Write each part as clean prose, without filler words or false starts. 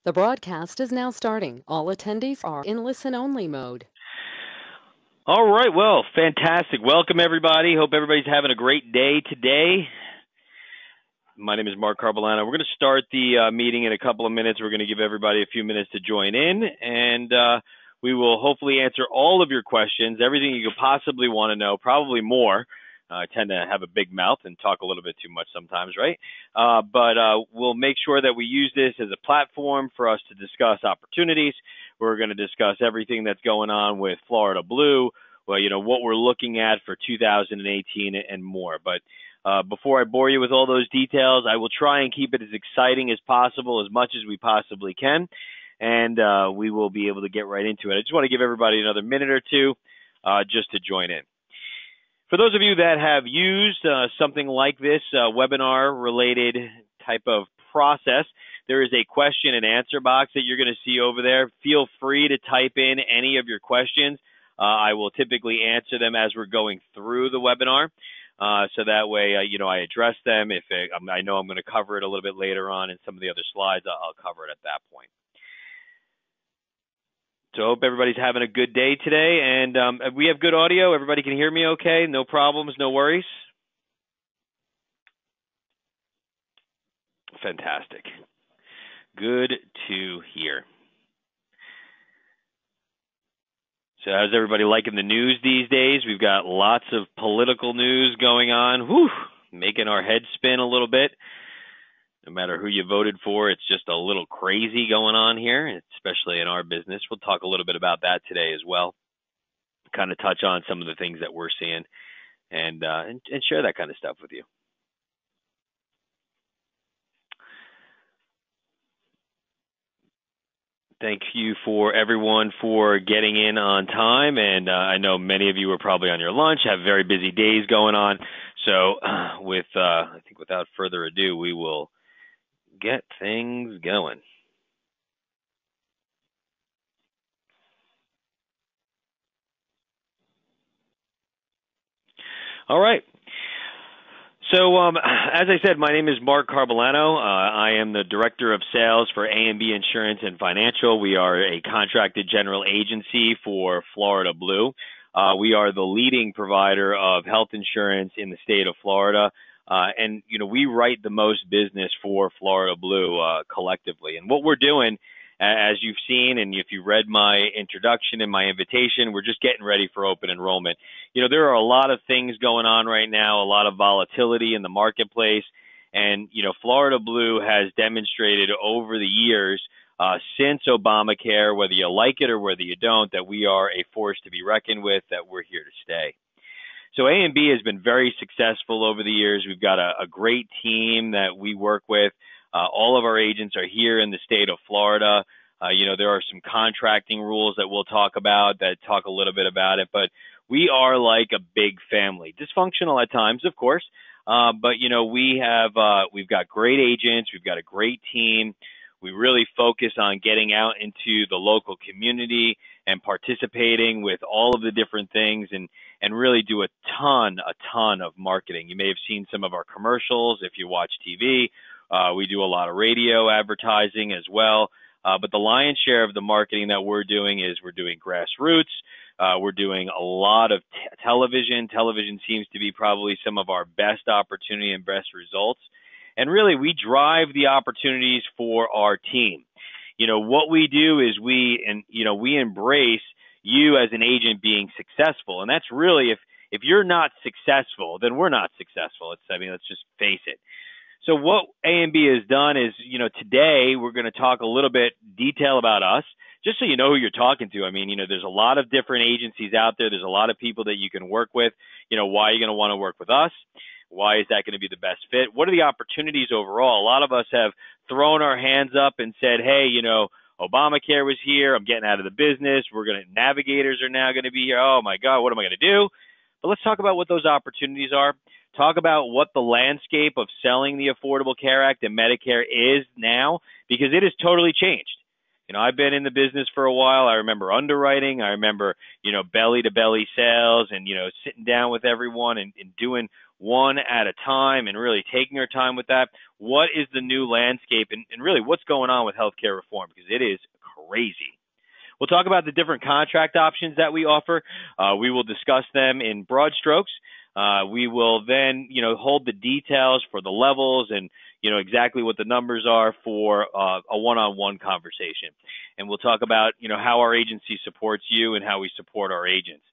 The broadcast is now starting. All attendees are in listen-only mode. All right, well, fantastic. Welcome, everybody. Hope everybody's having a great day today. My name is Mark Carbellano. We're going to start the meeting in a couple of minutes. We're going to give everybody a few minutes to join in, and we will hopefully answer all of your questions, everything you could possibly want to know, probably more. I tend to have a big mouth and talk a little bit too much sometimes, right? But we'll make sure that we use this as a platform for us to discuss opportunities. We're going to discuss everything that's going on with Florida Blue, well, what we're looking at for 2018 and more. But before I bore you with all those details, I will try and keep it as exciting as possible, as much as we possibly can, and we will be able to get right into it. I just want to give everybody another minute or two just to join in. For those of you that have used something like this webinar-related type of process, there is a question and answer box that you're going to see over there. Feel free to type in any of your questions. I will typically answer them as we're going through the webinar. So that way, I address them. If I know I'm going to cover it a little bit later on in some of the other slides, I'll cover it at that point. So I hope everybody's having a good day today, and we have good audio. Everybody can hear me okay? No problems, no worries? Fantastic. Good to hear. So how's everybody liking the news these days? We've got lots of political news going on, making our heads spin a little bit. No matter who you voted for, it's just a little crazy going on here, especially in our business. We'll talk a little bit about that today as well, kind of touch on some of the things that we're seeing and share that kind of stuff with you. Thank you for everyone for getting in on time, and I know many of you are probably on your lunch, have very busy days going on. So I think without further ado, we will get things going. All right. So as I said, my name is Mark Carbellano. I am the Director of Sales for A&B Insurance and Financial. We are a contracted general agency for Florida Blue. We are the leading provider of health insurance in the state of Florida. And we write the most business for Florida Blue collectively. And what we're doing, as you've seen, and if you read my introduction and my invitation, we're just getting ready for open enrollment. There are a lot of things going on right now, a lot of volatility in the marketplace. And, Florida Blue has demonstrated over the years since Obamacare, whether you like it or whether you don't, that we are a force to be reckoned with, that we're here to stay. So A&B has been very successful over the years. We've got a great team that we work with. All of our agents are here in the state of Florida. There are some contracting rules that we'll talk about that talk a little bit about it, but we are like a big family. Dysfunctional at times, of course, but we've got great agents. We've got a great team. We really focus on getting out into the local community and participating with all of the different things and really do a ton of marketing. You may have seen some of our commercials if you watch TV. We do a lot of radio advertising as well. But the lion's share of the marketing that we're doing is we're doing grassroots. We're doing a lot of television. Television seems to be probably some of our best opportunity and best results. And really, we drive the opportunities for our team. What we do is we embrace you as an agent being successful. And that's really, if you're not successful, then we're not successful. Let's just face it. So what A&B has done is, today we're going to talk a little bit detail about us, just so you know who you're talking to. There's a lot of different agencies out there. There's a lot of people that you can work with. Why are you going to want to work with us? Why is that going to be the best fit? What are the opportunities overall? A lot of us have thrown our hands up and said, hey, Obamacare was here. I'm getting out of the business. Navigators are now going to be here. Oh my God, what am I going to do? But let's talk about what those opportunities are. Talk about what the landscape of selling the Affordable Care Act and Medicare is now, because it has totally changed. I've been in the business for a while. I remember underwriting. I remember, belly to belly sales and, sitting down with everyone and doing one at a time and really taking our time with that. What is the new landscape and really what's going on with healthcare reform? Because it is crazy. We'll talk about the different contract options that we offer. We will discuss them in broad strokes. We will then, hold the details for the levels and, exactly what the numbers are for a one-on-one conversation. And we'll talk about, how our agency supports you and how we support our agents.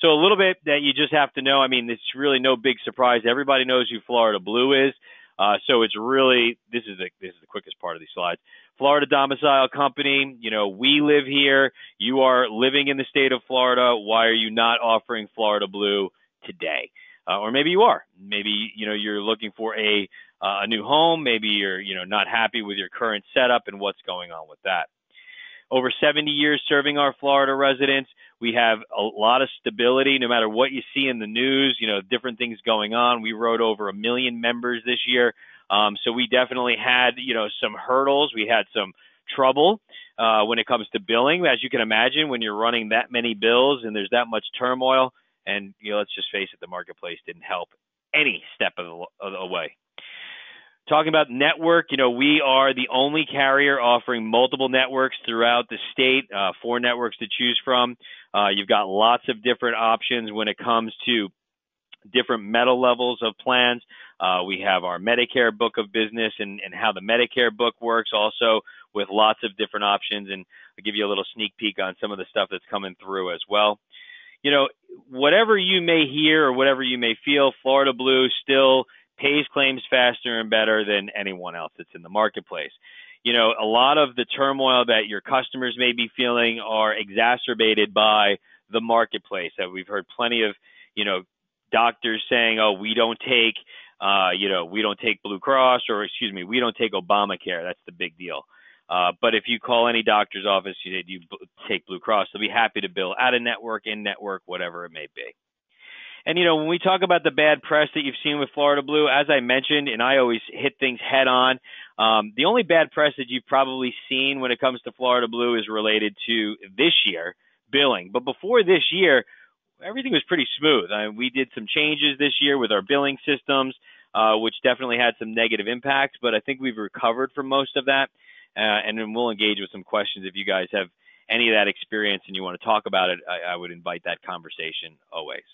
So a little bit that you just have to know. I mean, it's really no big surprise. Everybody knows who Florida Blue is. So it's really, this is the quickest part of these slides. Florida domicile company, we live here. You are living in the state of Florida. Why are you not offering Florida Blue today? Or maybe you are. Maybe, you're looking for a new home. Maybe you're, not happy with your current setup and what's going on with that. Over 70 years serving our Florida residents. We have a lot of stability no matter what you see in the news, different things going on. We wrote over 1 million members this year. So we definitely had, some hurdles. We had some trouble when it comes to billing. As you can imagine, when you're running that many bills and there's that much turmoil, and, let's just face it, the marketplace didn't help any step of the way. Talking about network, we are the only carrier offering multiple networks throughout the state, 4 networks to choose from. You've got lots of different options when it comes to different metal levels of plans. We have our Medicare book of business and how the Medicare book works also with lots of different options. And I'll give you a little sneak peek on some of the stuff that's coming through as well. Whatever you may hear or whatever you may feel, Florida Blue still pays claims faster and better than anyone else that's in the marketplace. A lot of the turmoil that your customers may be feeling are exacerbated by the marketplace. We've heard plenty of, doctors saying, "Oh, we don't take, we don't take Blue Cross," or we don't take Obamacare. That's the big deal. But if you call any doctor's office, you take Blue Cross, they'll be happy to bill out of network, in network, whatever it may be. And, when we talk about the bad press that you've seen with Florida Blue, as I mentioned, and I always hit things head on, the only bad press that you've probably seen when it comes to Florida Blue is related to this year billing. But before this year, everything was pretty smooth. We did some changes this year with our billing systems, which definitely had some negative impacts, but I think we've recovered from most of that. And then we'll engage with some questions. If you guys have any of that experience and you want to talk about it, I would invite that conversation always.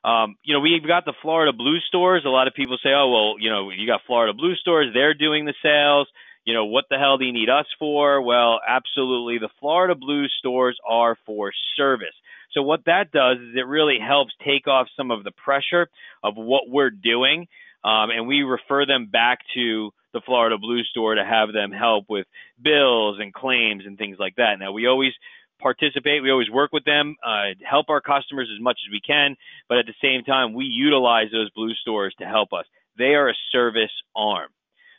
We've got the Florida Blue stores. A lot of people say, "Oh, well, you got Florida Blue stores. They're doing the sales. What the hell do you need us for?" Well, absolutely. The Florida Blue stores are for service. So what that does is it really helps take off some of the pressure of what we're doing. And we refer them back to the Florida Blue store to have them help with bills and claims and things like that. Now, we always participate. We always work with them, help our customers as much as we can. But at the same time, we utilize those Blue stores to help us. They are a service arm.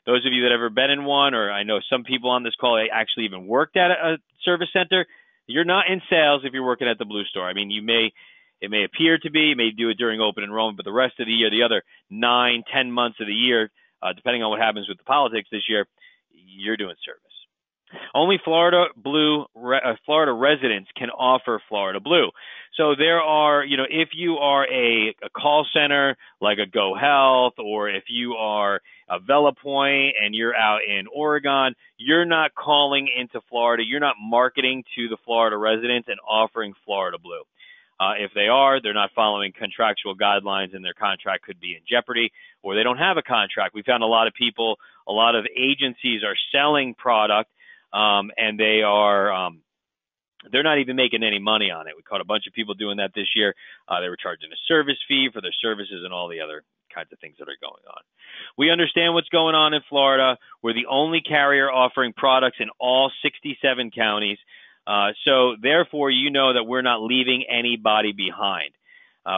Those of you that have ever been in one, or I know some people on this call actually even worked at a service center, you're not in sales if you're working at the Blue store. I mean, it may appear to be, you may do it during open enrollment, but the rest of the year, the other 9-10 months of the year, depending on what happens with the politics this year, you're doing service. Only Florida residents can offer Florida Blue. So there are, if you are a call center like a Go Health, or if you are a VelaPoint and you're out in Oregon, you're not calling into Florida. You're not marketing to the Florida residents and offering Florida Blue. If they are, they're not following contractual guidelines and their contract could be in jeopardy, or they don't have a contract. We found a lot of people, a lot of agencies are selling product and they're not even making any money on it. We caught a bunch of people doing that this year. They were charging a service fee for their services and all the other kinds of things that are going on. We understand what's going on in Florida. We're the only carrier offering products in all 67 counties. So therefore, that we're not leaving anybody behind.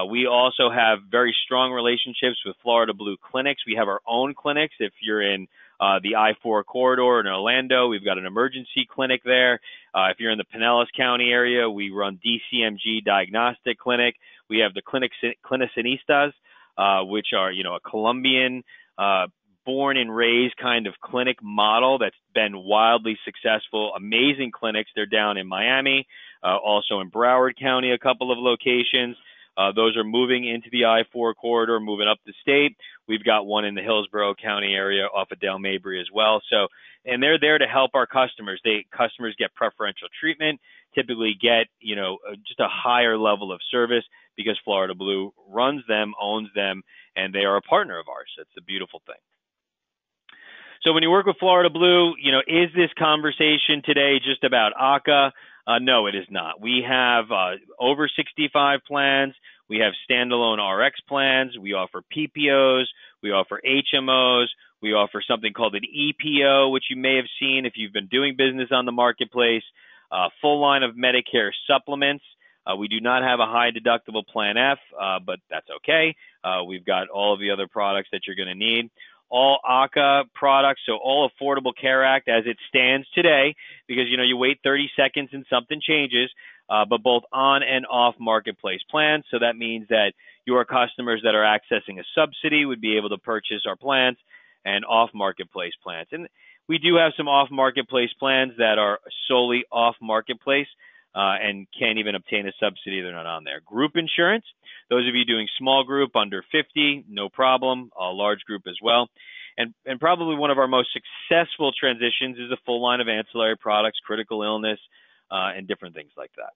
We also have very strong relationships with Florida Blue clinics. We have our own clinics. If you're in the I-4 corridor in Orlando, we've got an emergency clinic there. If you're in the Pinellas County area, we run DCMG Diagnostic Clinic. We have the Clinicianistas, which are, a Colombian born and raised kind of clinic model that's been wildly successful. Amazing clinics. They're down in Miami, also in Broward County, a couple of locations. Those are moving into the I-4 corridor, moving up the state. We've got one in the Hillsborough County area off of Dale Mabry as well. So, and they're there to help our customers. Customers get preferential treatment, typically get, just a higher level of service because Florida Blue runs them, owns them, and they are a partner of ours. That's the beautiful thing. So when you work with Florida Blue, is this conversation today just about ACA? No, it is not. We have over 65 plans. We have standalone RX plans. We offer PPOs. We offer HMOs. We offer something called an EPO, which you may have seen if you've been doing business on the marketplace. Full line of Medicare supplements. We do not have a high deductible Plan F, but that's okay. We've got all of the other products that you're going to need. All ACA products, so all Affordable Care Act as it stands today, because, you wait 30 seconds and something changes, but both on and off marketplace plans. So that means that your customers that are accessing a subsidy would be able to purchase our plans and off marketplace plans. And we do have some off marketplace plans that are solely off marketplace and can't even obtain a subsidy. They're not on there. Group insurance. Those of you doing small group under 50, no problem. Large group as well. And probably one of our most successful transitions is a full line of ancillary products, critical illness, and different things like that.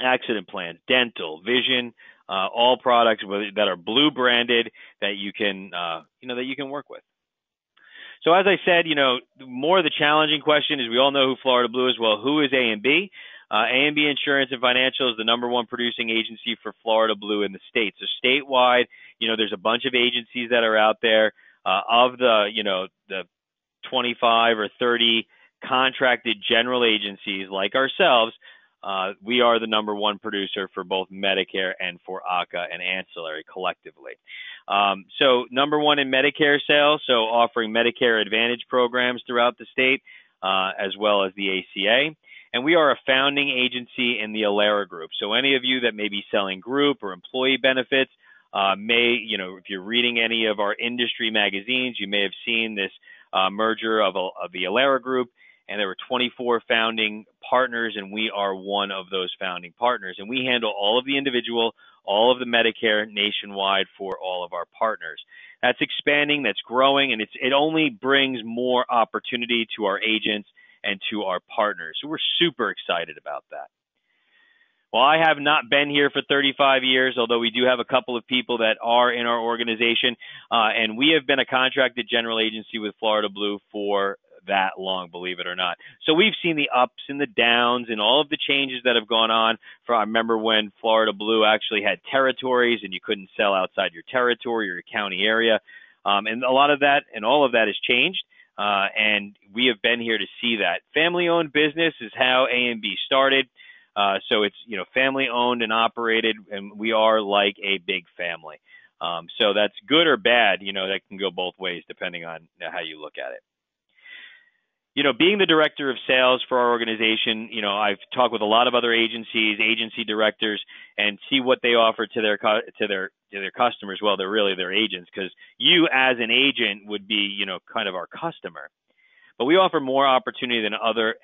Accident plans, dental, vision, all products that are Blue branded that you can, that you can work with. So as I said, more of the challenging question is we all know who Florida Blue is. Well, who is A&B? A&B Insurance and Financial is the #1 producing agency for Florida Blue in the state. So statewide, there's a bunch of agencies that are out there. Of the 25 or 30 contracted general agencies like ourselves, we are the #1 producer for both Medicare and for ACA and Ancillary collectively. So #1 in Medicare sales, so offering Medicare Advantage programs throughout the state, as well as the ACA. And we are a founding agency in the Alera group. So any of you that may be selling group or employee benefits if you're reading any of our industry magazines, you may have seen this merger of the Alera group. And there were 24 founding partners, and we are one of those founding partners. And we handle all of the individual, all of the Medicare nationwide for all of our partners. That's expanding, that's growing, and it only brings more opportunity to our agents and to our partners. So we're super excited about that. Well, I have not been here for 35 years, although we do have a couple of people that are in our organization, and we have been a contracted general agency with Florida Blue for that long, believe it or not. So we've seen the ups and the downs and all of the changes that have gone on. I remember when Florida Blue actually had territories and you couldn't sell outside your territory or your county area. And a lot of that and all of that has changed. And we have been here to see that. Family-owned business is how A&B started. So it's, family-owned and operated, and we are like a big family. So that's good or bad, that can go both ways depending on how you look at it. Being the director of sales for our organization, I've talked with a lot of other agencies, agency directors, and see what they offer to their customers. Well, they're really their agents, because you as an agent would be, kind of our customer. But we offer more opportunity than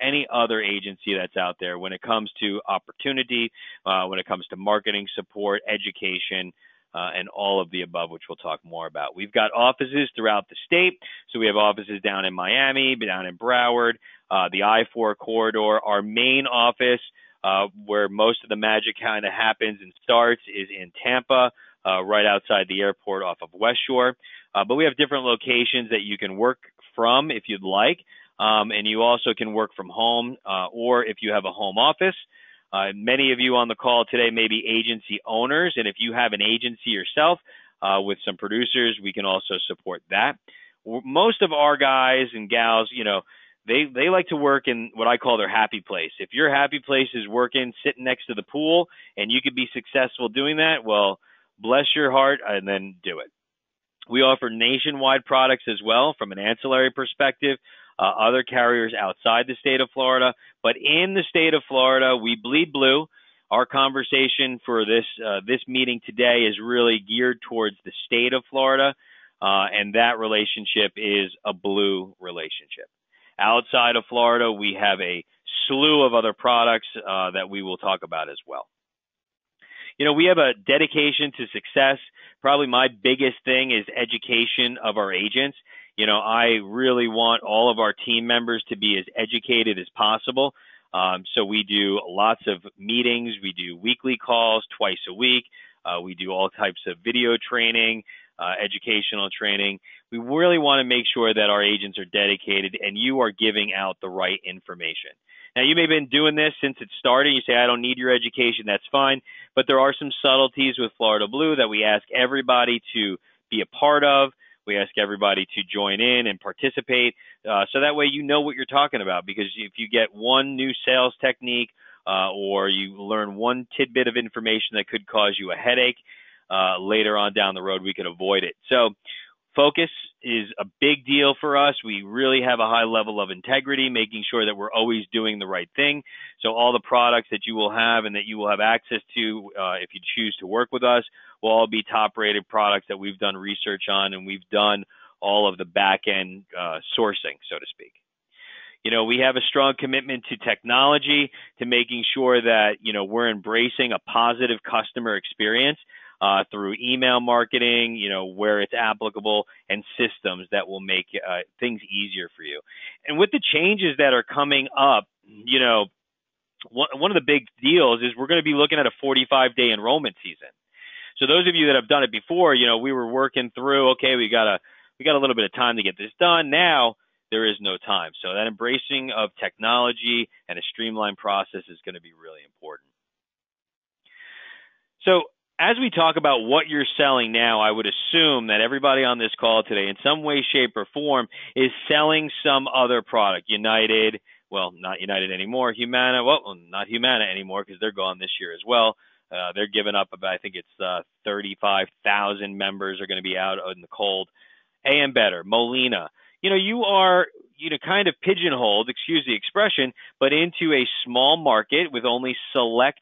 any other agency that's out there when it comes to opportunity, when it comes to marketing support, education, and all of the above, which we'll talk more about. We've got offices throughout the state. So we have offices down in Miami, down in Broward, the I-4 corridor. Our main office, where most of the magic kind of happens and starts, is in Tampa, right outside the airport off of West Shore. But we have different locations that you can work from if you'd like. And you also can work from home, or if you have a home office. Many of you on the call today may be agency owners, and if you have an agency yourself with some producers, we can also support that. Most of our guys and gals, they like to work in what I call their happy place. If your happy place is working, sitting next to the pool, and you could be successful doing that, well, bless your heart, and then do it. We offer nationwide products as well from an ancillary perspective. Other carriers outside the state of Florida. But in the state of Florida, we bleed blue. Our conversation for this meeting today is really geared towards the state of Florida, and that relationship is a blue relationship. Outside of Florida, we have a slew of other products that we will talk about as well. We have a dedication to success. Probably my biggest thing is education of our agents. I really want all of our team members to be as educated as possible. So we do lots of meetings. We do weekly calls twice a week. We do all types of video training, educational training. We really want to make sure that our agents are dedicated and you are giving out the right information. Now, you may have been doing this since it started. You say, I don't need your education. That's fine. But there are some subtleties with Florida Blue that we ask everybody to be a part of. We ask everybody to join in and participate, so that way you know what you're talking about. Because if you get one new sales technique or you learn one tidbit of information that could cause you a headache, later on down the road, we could avoid it. So focus is a big deal for us. We really have a high level of integrity, making sure that we're always doing the right thing. So all the products that you will have and that you will have access to if you choose to work with us will all be top-rated products that we've done research on, and we've done all of the back-end sourcing, so to speak. We have a strong commitment to technology, to making sure that, we're embracing a positive customer experience through email marketing, where it's applicable, and systems that will make things easier for you. And with the changes that are coming up, one of the big deals is we're going to be looking at a 45-day enrollment season. So those of you that have done it before, we were working through, okay, we got a little bit of time to get this done. Now there is no time. So that embracing of technology and a streamlined process is going to be really important. So as we talk about what you're selling now, I would assume that everybody on this call today, in some way, shape, or form, is selling some other product. United, well, not United anymore. Humana, well, not Humana anymore because they're gone this year as well. They're giving up about, I think it's 35,000 members are going to be out in the cold. AM Better, Molina. You are kind of pigeonholed, excuse the expression, but into a small market with only select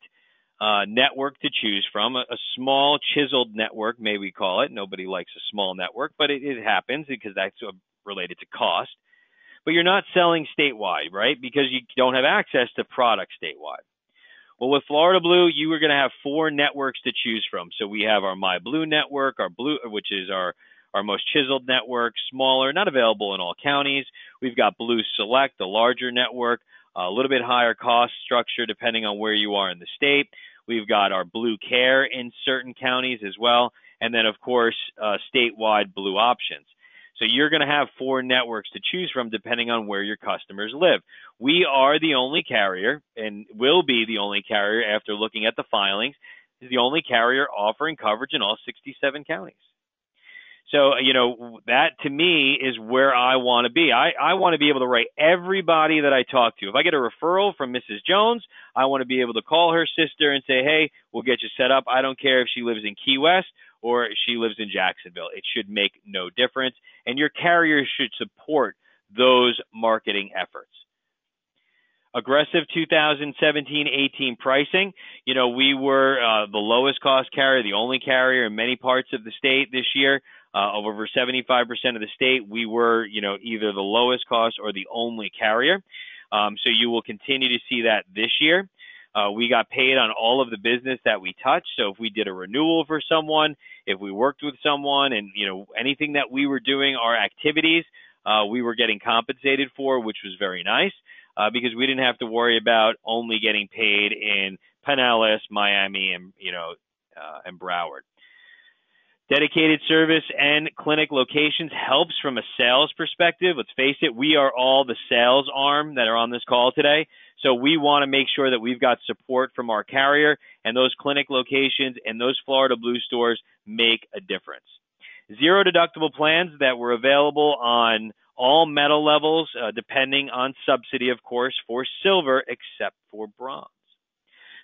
network to choose from, a small chiseled network, may we call it. Nobody likes a small network, but it happens because that's related to cost. But you're not selling statewide, right? Because you don't have access to products statewide. Well, with Florida Blue, you are going to have 4 networks to choose from. So we have our My Blue network, our Blue, which is our most chiseled network, smaller, not available in all counties. We've got Blue Select, the larger network, a little bit higher cost structure depending on where you are in the state. We've got our Blue Care in certain counties as well. And then, of course, statewide Blue options. So you're going to have 4 networks to choose from depending on where your customers live. We are the only carrier, and will be the only carrier after looking at the filings, is the only carrier offering coverage in all 67 counties. So, that to me is where I want to be. I want to be able to write everybody that I talk to. If I get a referral from Mrs. Jones, I want to be able to call her sister and say, hey, we'll get you set up. I don't care if she lives in Key West or she lives in Jacksonville. It should make no difference. And your carrier should support those marketing efforts. Aggressive 2017-18 pricing. We were the lowest cost carrier, the only carrier in many parts of the state this year. Over 75% of the state, we were, either the lowest cost or the only carrier. So you will continue to see that this year. We got paid on all of the business that we touched. So if we did a renewal for someone, if we worked with someone, and anything that we were doing, our activities, we were getting compensated for, which was very nice, because we didn't have to worry about only getting paid in Pinellas, Miami, and and Broward. Dedicated service and clinic locations helps from a sales perspective. Let's face it, we are all the sales arm that are on this call today. So we want to make sure that we've got support from our carrier, and those clinic locations and those Florida Blue stores make a difference. 0 deductible plans that were available on all metal levels, depending on subsidy, of course, for silver, except for bronze.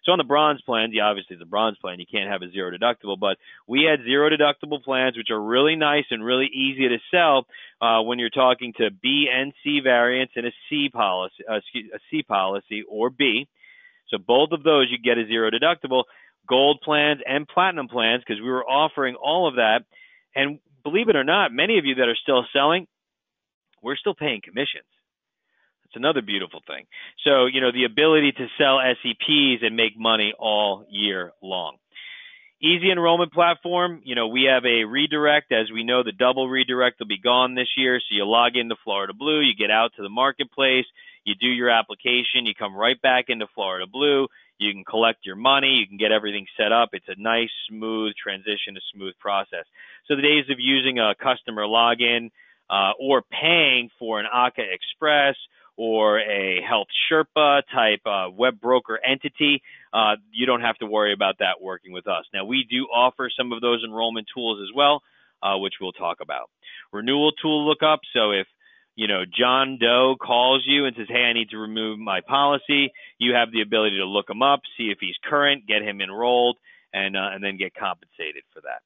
So on the bronze plans, obviously the bronze plan, you can't have a 0 deductible, but we had 0 deductible plans, which are really nice and really easy to sell when you're talking to B and C variants and a C policy or B. So both of those, you get a 0 deductible, gold plans and platinum plans, because we were offering all of that. And believe it or not, many of you that are still selling, we're still paying commissions. It's another beautiful thing. So, the ability to sell SEPs and make money all year long. Easy enrollment platform. We have a redirect. As we know, the double redirect will be gone this year. So you log into Florida Blue, you get out to the marketplace, you do your application, you come right back into Florida Blue. You can collect your money, you can get everything set up. It's a nice, smooth transition, a smooth process. So the days of using a customer login or paying for an ACA Express or a Health Sherpa type web broker entity, you don't have to worry about that working with us. Now, we do offer some of those enrollment tools as well, which we'll talk about. Renewal tool lookup. So if John Doe calls you and says, hey, I need to remove my policy, you have the ability to look him up, see if he's current, get him enrolled, and then get compensated for that.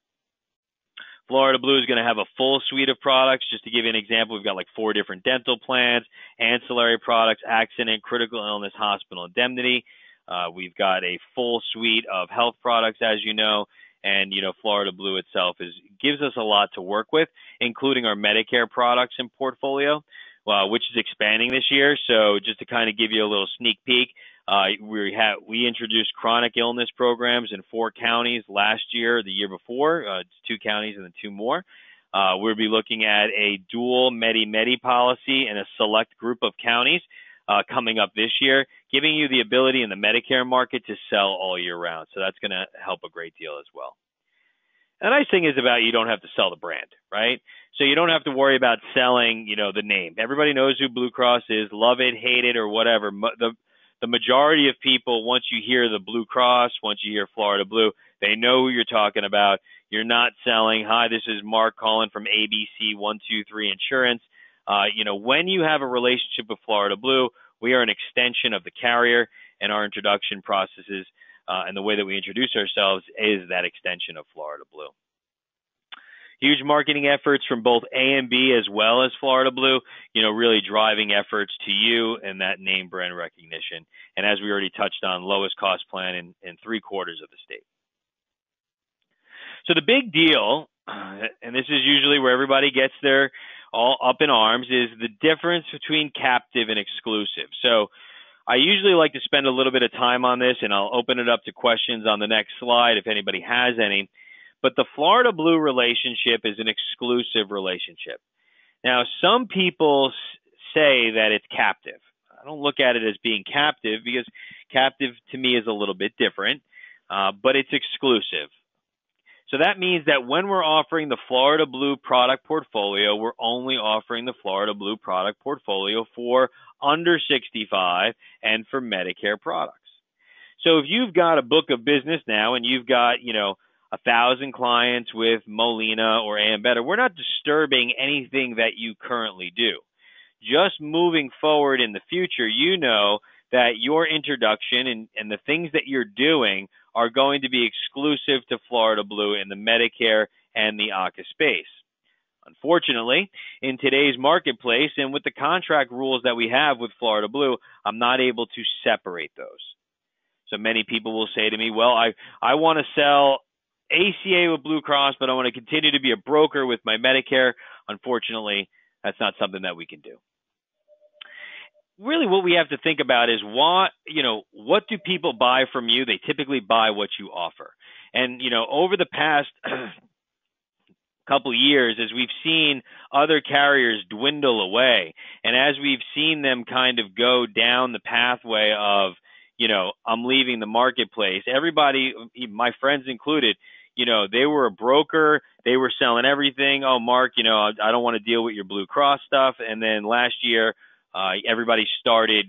Florida Blue is going to have a full suite of products. Just to give you an example, we've got like 4 different dental plans, ancillary products, accident, critical illness, hospital indemnity. We've got a full suite of health products, as you know, and Florida Blue itself gives us a lot to work with, including our Medicare products and portfolio, which is expanding this year. So just to kind of give you a little sneak peek, we introduced chronic illness programs in 4 counties last year, the year before. It's 2 counties and then 2 more. We'll be looking at a dual Medi-Medi policy in a select group of counties coming up this year, giving you the ability in the Medicare market to sell all year round. So that's going to help a great deal as well. And the nice thing is about you don't have to sell the brand, right? So you don't have to worry about selling, the name. Everybody knows who Blue Cross is, love it, hate it, or whatever. The majority of people, once you hear the Blue Cross, once you hear Florida Blue, they know who you're talking about. You're not selling, hi, this is Mark calling from ABC 123 Insurance. When you have a relationship with Florida Blue, we are an extension of the carrier, and our introduction processes and the way that we introduce ourselves is that extension of Florida Blue. Huge marketing efforts from both A and B as well as Florida Blue, really driving efforts to you and that name brand recognition. And as we already touched on, lowest cost plan in 3/4 of the state. So the big deal, and this is usually where everybody gets their all up in arms, is the difference between captive and exclusive. So I usually like to spend a little bit of time on this, and I'll open it up to questions on the next slide if anybody has any. But the Florida Blue relationship is an exclusive relationship. Now, some people say that it's captive. I don't look at it as being captive because captive to me is a little bit different, but it's exclusive. So that means that when we're offering the Florida Blue product portfolio, we're only offering the Florida Blue product portfolio for under 65 and for Medicare products. So if you've got a book of business now and you've got, 1,000 clients with Molina or AM Better, we're not disturbing anything that you currently do. Just moving forward in the future, that your introduction and the things that you're doing are going to be exclusive to Florida Blue in the Medicare and the ACA space. Unfortunately, in today's marketplace and with the contract rules that we have with Florida Blue, I'm not able to separate those. So many people will say to me, well, I want to sell ACA with Blue Cross, but I want to continue to be a broker with my Medicare. Unfortunately, that's not something that we can do. Really what we have to think about is what do people buy from you? They typically buy what you offer. And, over the past couple of years, as we've seen other carriers dwindle away, and as we've seen them kind of go down the pathway of, I'm leaving the marketplace, everybody, my friends included, they were a broker, they were selling everything. Oh, Mark, I don't want to deal with your Blue Cross stuff. And then last year, everybody started,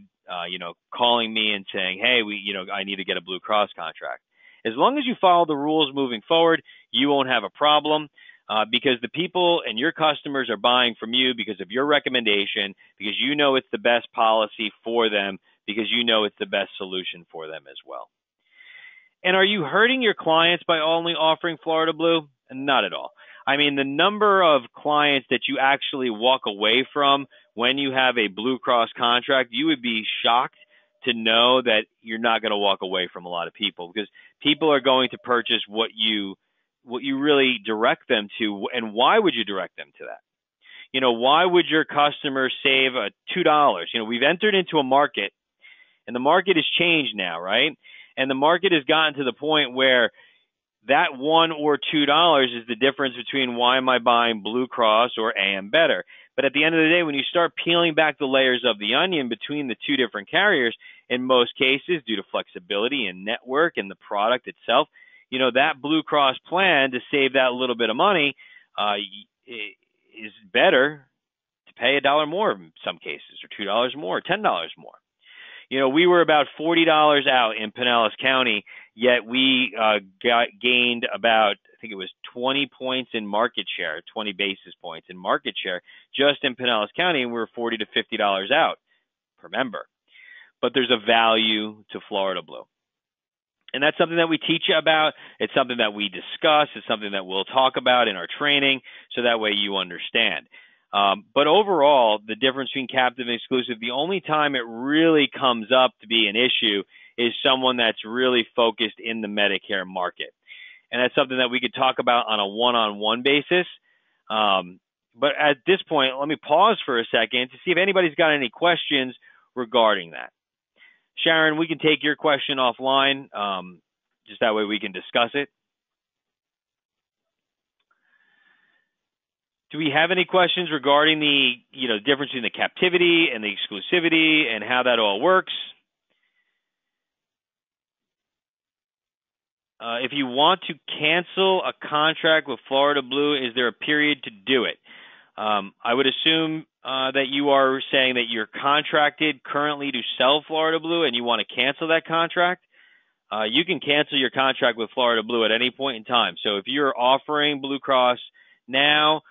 calling me and saying, hey, I need to get a Blue Cross contract. As long as you follow the rules moving forward, you won't have a problem because the people and your customers are buying from you because of your recommendation, because it's the best policy for them, because it's the best solution for them as well. And are you hurting your clients by only offering Florida Blue? Not at all. I mean, the number of clients that you actually walk away from when you have a Blue Cross contract, you would be shocked to know that you're not going to walk away from a lot of people, because people are going to purchase what you really direct them to. And why would you direct them to that? Why would your customers save $2? We've entered into a market, and the market has changed now, right? And the market has gotten to the point where that $1 or $2 is the difference between why am I buying Blue Cross or AM Better. But at the end of the day, when you start peeling back the layers of the onion between the two different carriers, in most cases, due to flexibility and network and the product itself, that Blue Cross plan, to save that little bit of money, is better to pay $1 more in some cases, or $2 more, or $10 more. We were about $40 out in Pinellas County, yet we gained about, I think it was 20 points in market share, 20 basis points in market share just in Pinellas County, and we were $40 to $50 out per member. But there's a value to Florida Blue. And that's something that we teach you about. It's something that we discuss. It's something that we'll talk about in our training, so that way you understand. But overall, the difference between captive and exclusive, the only time it really comes up to be an issue is someone that's really focused in the Medicare market. And that's something that we could talk about on a one-on-one basis. But at this point, let me pause for a second to see if anybody's got any questions regarding that. Sharon, we can take your question offline, just that way we can discuss it. Do we have any questions regarding the difference between the captivity and the exclusivity and how that all works? If you want to cancel a contract with Florida Blue, is there a period to do it? I would assume that you are saying that you're contracted currently to sell Florida Blue and you want to cancel that contract. You can cancel your contract with Florida Blue at any point in time. So if you're offering Blue Cross now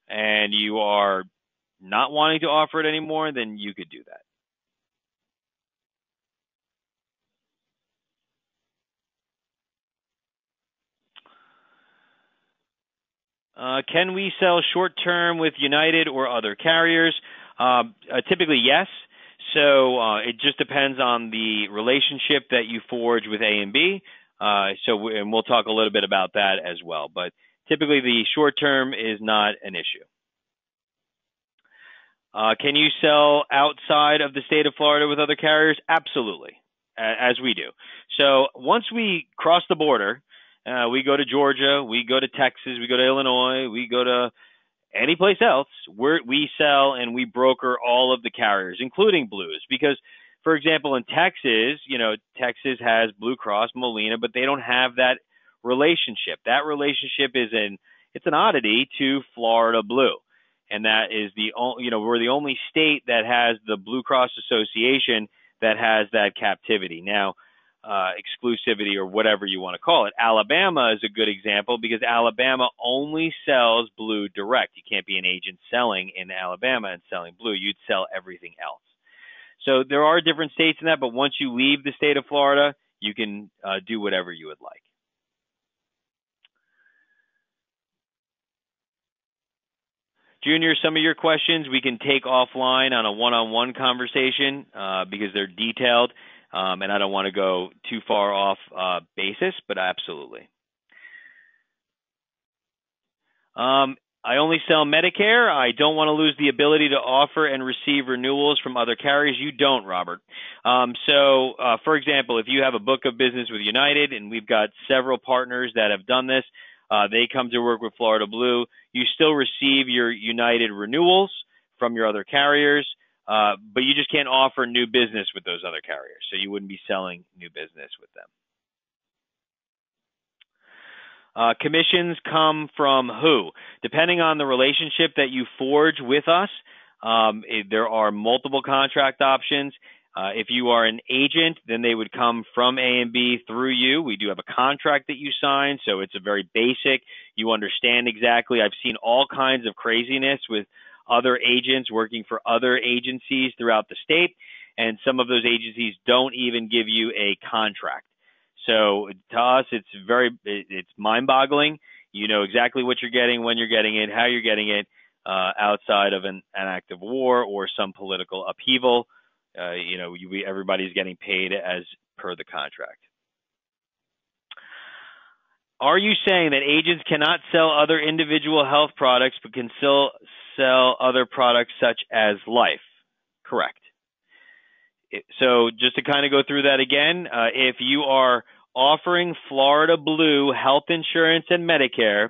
and you are not wanting to offer it anymore, then you could do that. Can we sell short-term with United or other carriers? Typically, yes. So it just depends on the relationship that you forge with A and B. And we'll talk a little bit about that as well. But typically, the short-term is not an issue. Can you sell outside of the state of Florida with other carriers? Absolutely, as we do. So once we cross the border, we go to Georgia, we go to Texas, we go to Illinois, we go to any place else, we sell and we broker all of the carriers, including Blues. Because, for example, in Texas, Texas has Blue Cross, Molina, but they don't have that relationship. That relationship it's an oddity to Florida Blue. And that is we're the only state that has the Blue Cross Association that has that captivity. Now, exclusivity or whatever you want to call it. Alabama is a good example because Alabama only sells Blue direct. You can't be an agent selling in Alabama and selling Blue. You'd sell everything else. So there are different states in that, but once you leave the state of Florida, you can do whatever you would like. Junior, some of your questions we can take offline on a one-on-one conversation because they're detailed. And I don't want to go too far off basis, but absolutely. I only sell Medicare. I don't want to lose the ability to offer and receive renewals from other carriers. You don't, Robert. So, for example, if you have a book of business with United, and we've got several partners that have done this, they come to work with Florida Blue. You still receive your United renewals from your other carriers. But you just can't offer new business with those other carriers, so you wouldn't be selling new business with them. Commissions come from who? Depending on the relationship that you forge with us, there are multiple contract options. If you are an agent, then they would come from A and B through you. We do have a contract that you sign, so it's a very basic. You understand exactly. I've seen all kinds of craziness with other agents working for other agencies throughout the state, and some of those agencies don't even give you a contract. So to us, it's mind-boggling. You know exactly what you're getting, when you're getting it, how you're getting it, outside of an act of war or some political upheaval. Everybody's getting paid as per the contract. Are you saying that agents cannot sell other individual health products but can still sell other products such as life? Correct. So just to kind of go through that again, if you are offering Florida Blue health insurance and Medicare.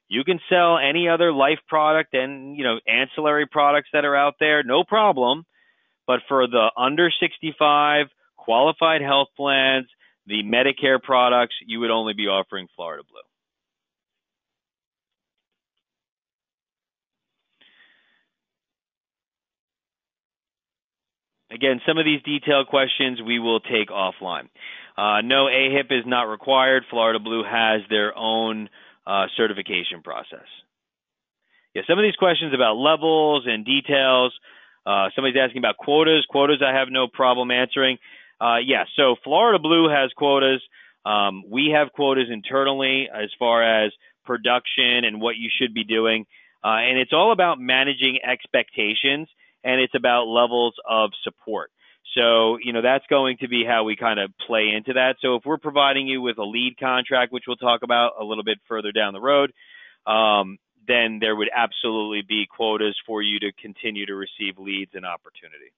You can sell any other life product and, ancillary products that are out there, no problem. But for the under 65 qualified health plans, the Medicare products, you would only be offering Florida Blue. Again, some of these detailed questions we will take offline. No, AHIP is not required. Florida Blue has their own certification process. Yeah, some of these questions about levels and details. Somebody's asking about quotas. Quotas I have no problem answering. So Florida Blue has quotas. We have quotas internally as far as production and what you should be doing. And it's all about managing expectations, and it's about levels of support. So, that's going to be how we kind of play into that. So if we're providing you with a lead contract, which we'll talk about a little bit further down the road, then there would absolutely be quotas for you to continue to receive leads and opportunity.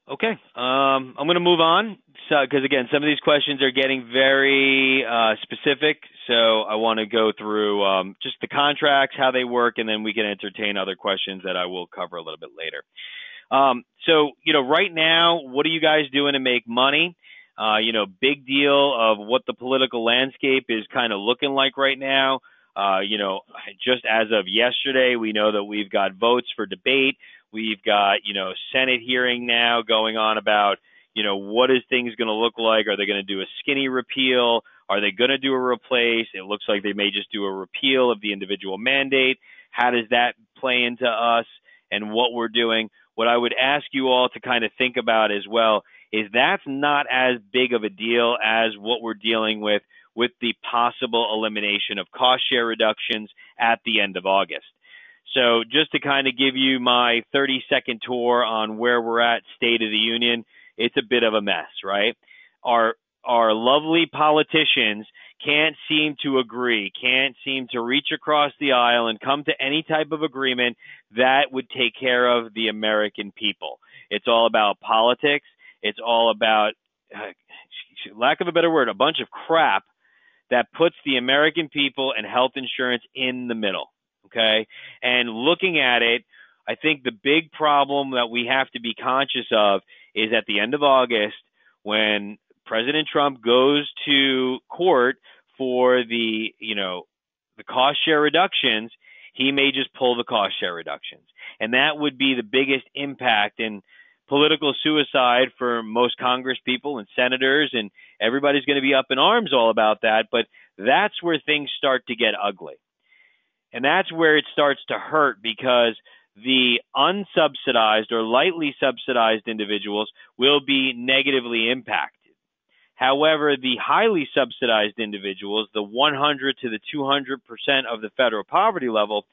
Okay, I'm going to move on because, again, some of these questions are getting very specific. So I want to go through just the contracts, how they work, and then we can entertain other questions that I will cover a little bit later. Right now, what are you guys doing to make money? Big deal of what the political landscape is kind of looking like right now. Just as of yesterday, we know that we've got votes for debate. We've got, Senate hearing now going on about, what is things going to look like? Are they going to do a skinny repeal? Are they going to do a replace? It looks like they may just do a repeal of the individual mandate. How does that play into us and what we're doing? What I would ask you all to kind of think about as well is that's not as big of a deal as what we're dealing with the possible elimination of cost share reductions at the end of August. So just to kind of give you my 30-second tour on where we're at, State of the Union, it's a bit of a mess, right? Our lovely politicians can't seem to agree, can't seem to reach across the aisle and come to any type of agreement that would take care of the American people. It's all about politics. It's all about, lack of a better word, a bunch of crap that puts the American people and health insurance in the middle, okay? And looking at it, I think the big problem that we have to be conscious of is at the end of August when President Trump goes to court for the cost share reductions, he may just pull the cost share reductions. And that would be the biggest impact in political suicide for most Congress people and senators, and everybody's going to be up in arms all about that. But that's where things start to get ugly. And that's where it starts to hurt because the unsubsidized or lightly subsidized individuals will be negatively impacted. However, the highly subsidized individuals, the 100 to the 200% of the federal poverty level,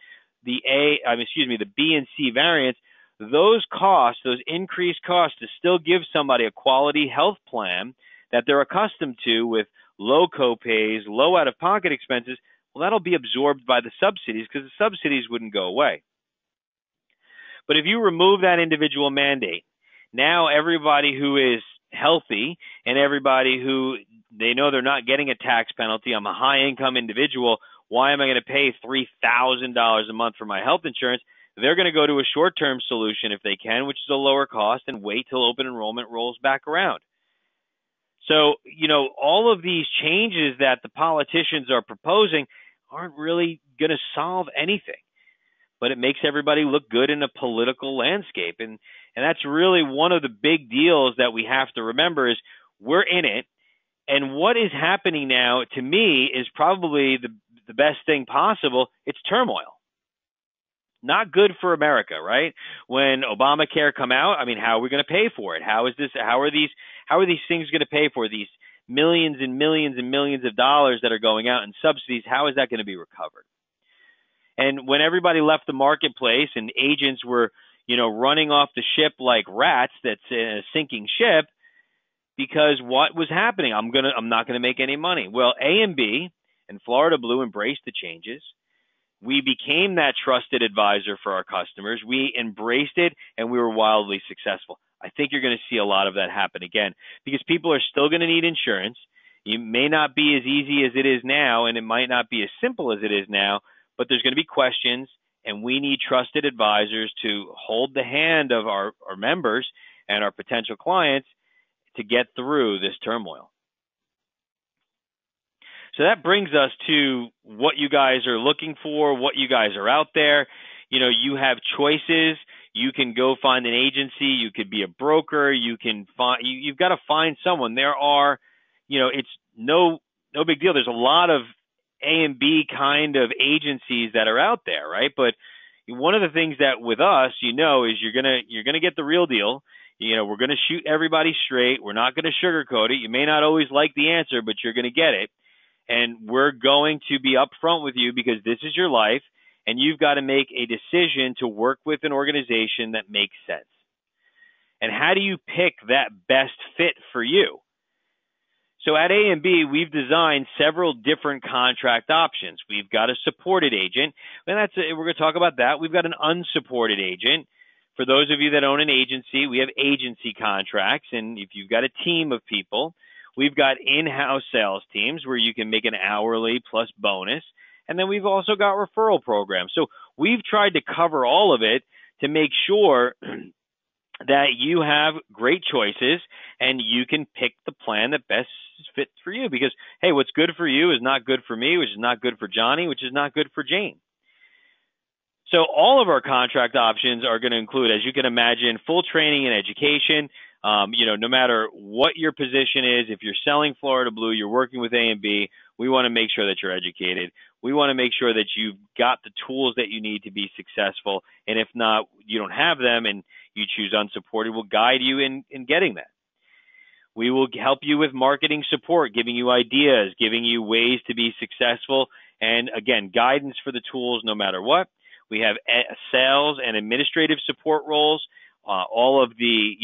the B and C variants, those costs, those increased costs to still give somebody a quality health plan that they're accustomed to with low copays, low out-of-pocket expenses, well, that'll be absorbed by the subsidies because the subsidies wouldn't go away. But if you remove that individual mandate, now everybody who is healthy and everybody who they know they're not getting a tax penalty, I'm a high-income individual, why am I going to pay $3,000 a month for my health insurance? They're going to go to a short-term solution if they can, which is a lower cost, and wait till open enrollment rolls back around. So, all of these changes that the politicians are proposing aren't really going to solve anything. But it makes everybody look good in a political landscape. And that's really one of the big deals that we have to remember is we're in it. And what is happening now, to me, is probably the best thing possible. It's turmoil. Not good for America, right? When Obamacare come out, how are we going to pay for it? How are these things going to pay for these millions and millions and millions of dollars that are going out in subsidies? How is that going to be recovered? And when everybody left the marketplace and agents were, running off the ship like rats that's in a sinking ship, because what was happening? I'm not going to make any money. Well, A and B and Florida Blue embraced the changes. We became that trusted advisor for our customers. We embraced it, and we were wildly successful. I think you're going to see a lot of that happen again because people are still going to need insurance. It may not be as easy as it is now, and it might not be as simple as it is now, but there's going to be questions, and we need trusted advisors to hold the hand of our members and our potential clients to get through this turmoil. So that brings us to what you guys are looking for, what you guys are out there. You have choices. You can go find an agency. You could be a broker. You can find. You've got to find someone. There are, it's no big deal. There's a lot of A and B kind of agencies that are out there, right? But one of the things that with us, is you're gonna get the real deal. We're gonna shoot everybody straight. We're not gonna sugarcoat it. You may not always like the answer, but you're gonna get it. And we're going to be upfront with you because this is your life, and you've got to make a decision to work with an organization that makes sense. And how do you pick that best fit for you? So at A&B, we've designed several different contract options. We've got a supported agent, and we're going to talk about that. We've got an unsupported agent. For those of you that own an agency, we have agency contracts, and if you've got a team of people, we've got in-house sales teams where you can make an hourly plus bonus. And then we've also got referral programs. So we've tried to cover all of it to make sure that you have great choices and you can pick the plan that best fits for you. Because, hey, what's good for you is not good for me, which is not good for Johnny, which is not good for Jane. So all of our contract options are going to include, as you can imagine, full training and education. No matter what your position is, if you're selling Florida Blue, you're working with A&B, we want to make sure that you're educated. We want to make sure that you've got the tools that you need to be successful. And if not, you don't have them and you choose unsupported, we'll guide you in getting that. We will help you with marketing support, giving you ideas, giving you ways to be successful. And again, guidance for the tools no matter what. We have sales and administrative support roles. All of the,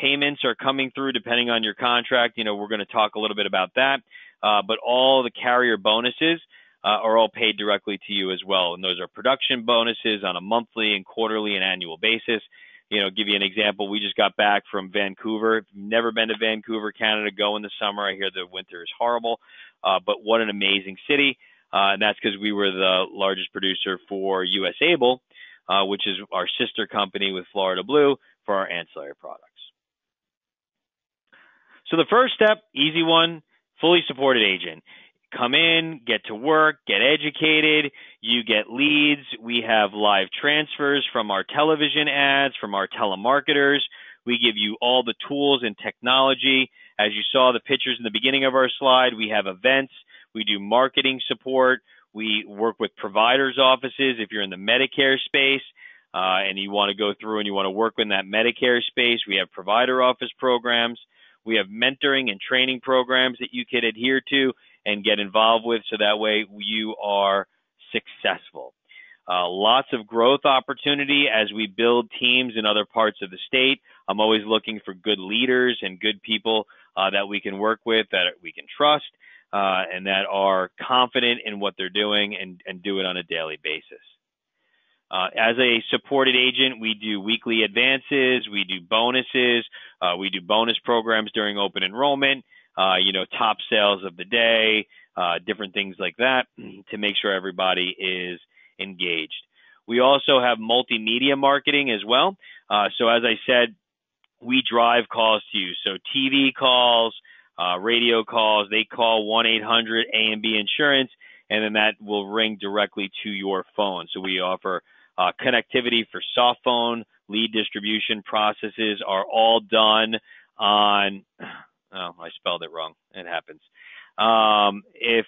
payments are coming through depending on your contract. We're going to talk a little bit about that. But all the carrier bonuses are all paid directly to you as well. And those are production bonuses on a monthly and quarterly and annual basis. Give you an example. We just got back from Vancouver. If you've never been to Vancouver, Canada, go in the summer. I hear the winter is horrible. But what an amazing city. And that's because we were the largest producer for US Able, which is our sister company with Florida Blue for our ancillary products. So the first step, easy one, fully supported agent. Come in, get to work, get educated, you get leads. We have live transfers from our television ads, from our telemarketers. We give you all the tools and technology. As you saw the pictures in the beginning of our slide, we have events. We do marketing support. We work with providers' offices. If you're in the Medicare space and you want to go through and you want to work in that Medicare space, we have provider office programs. We have mentoring and training programs that you can adhere to and get involved with so that way you are successful. Lots of growth opportunity as we build teams in other parts of the state. I'm always looking for good leaders and good people that we can work with, that we can trust, and that are confident in what they're doing and do it on a daily basis. As a supported agent, we do weekly advances, we do bonuses, we do bonus programs during open enrollment, top sales of the day, different things like that to make sure everybody is engaged. We also have multimedia marketing as well. So as I said, we drive calls to you. So TV calls, radio calls, they call 1-800-A&B Insurance, and then that will ring directly to your phone. So we offer connectivity for soft phone, lead distribution processes are all done on, I spelled it wrong. It happens. If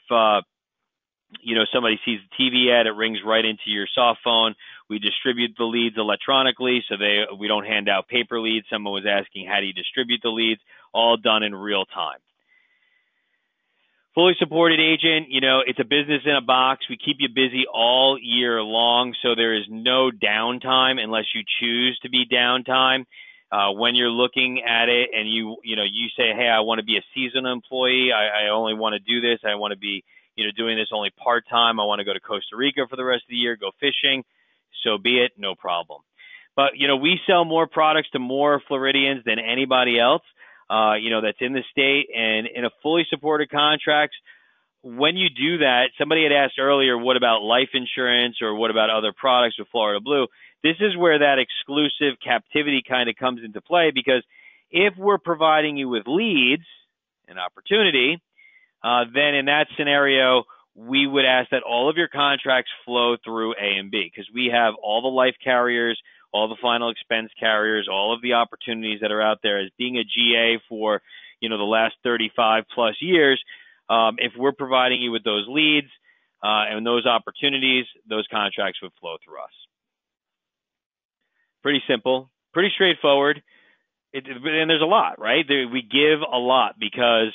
somebody sees the TV ad, it rings right into your soft phone. We distribute the leads electronically, so we don't hand out paper leads. Someone was asking, how do you distribute the leads? All done in real time. Fully supported agent, it's a business in a box. We keep you busy all year long, so there is no downtime unless you choose to be downtime. When you're looking at it and you say, hey, I want to be a seasonal employee. I only want to do this. I want to be, doing this only part-time. I want to go to Costa Rica for the rest of the year, go fishing. So be it, no problem. But, we sell more products to more Floridians than anybody else, that's in the state. And in a fully supported contracts, when you do that, somebody had asked earlier, what about life insurance or what about other products with Florida Blue? This is where that exclusive captivity kind of comes into play, because if we're providing you with leads and opportunity, then in that scenario, we would ask that all of your contracts flow through A and B, because we have all the life carriers, all the final expense carriers, all of the opportunities that are out there. As being a GA for, the last 35 plus years, if we're providing you with those leads and those opportunities, those contracts would flow through us. Pretty simple, pretty straightforward. And there's a lot, right? We give a lot because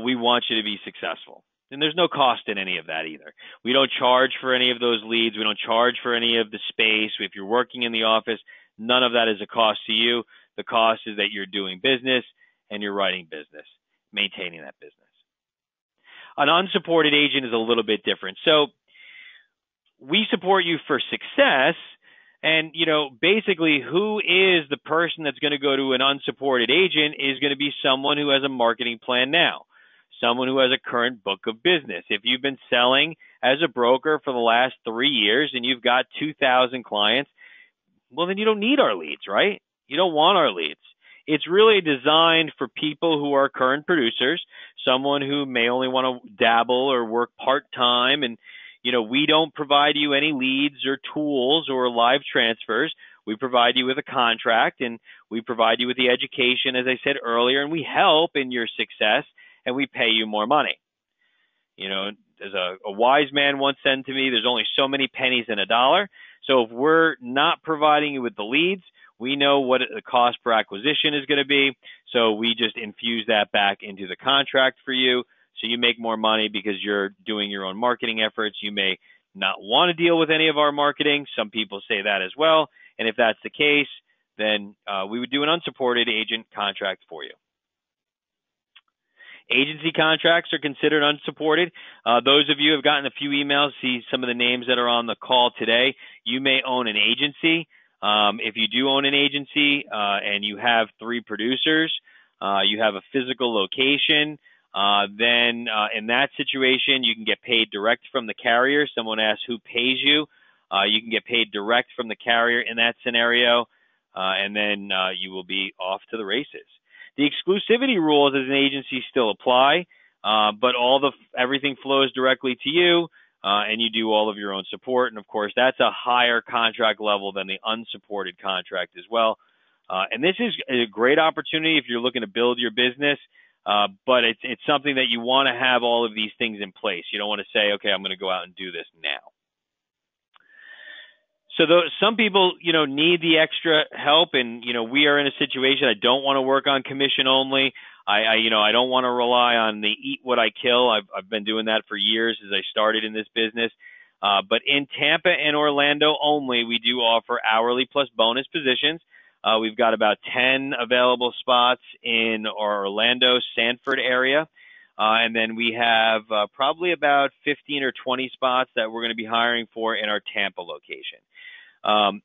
we want you to be successful. And there's no cost in any of that either. We don't charge for any of those leads. We don't charge for any of the space. If you're working in the office, none of that is a cost to you. The cost is that you're doing business and you're writing business, maintaining that business. An unsupported agent is a little bit different. So we support you for success. And, basically who is the person that's going to go to an unsupported agent is going to be someone who has a marketing plan now, someone who has a current book of business. If you've been selling as a broker for the last 3 years and you've got 2,000 clients, well, then you don't need our leads, right? You don't want our leads. It's really designed for people who are current producers, someone who may only want to dabble or work part-time. And, we don't provide you any leads or tools or live transfers. We provide you with a contract, and we provide you with the education, as I said earlier, and we help in your success, and we pay you more money. As a wise man once said to me, there's only so many pennies in a dollar. So if we're not providing you with the leads, we know what the cost per acquisition is going to be. So we just infuse that back into the contract for you. So you make more money because you're doing your own marketing efforts. You may not want to deal with any of our marketing. Some people say that as well. And if that's the case, then we would do an unsupported agent contract for you. Agency contracts are considered unsupported. Those of you who have gotten a few emails, see some of the names that are on the call today. You may own an agency. If you do own an agency and you have 3 producers, you have a physical location, then in that situation, you can get paid direct from the carrier. Someone asks who pays you. You can get paid direct from the carrier in that scenario, and then you will be off to the races. The exclusivity rules as an agency still apply, but everything flows directly to you, and you do all of your own support. And of course, that's a higher contract level than the unsupported contract as well. And this is a great opportunity if you're looking to build your business, but it's something that you want to have all of these things in place. You don't want to say, okay, I'm going to go out and do this now. So some people, need the extra help, and, we are in a situation. I don't want to work on commission only. I don't want to rely on the eat what I kill. I've been doing that for years as I started in this business. But in Tampa and Orlando only, we do offer hourly plus bonus positions. We've got about 10 available spots in our Orlando, Sanford area. And then we have probably about 15 or 20 spots that we're going to be hiring for in our Tampa location.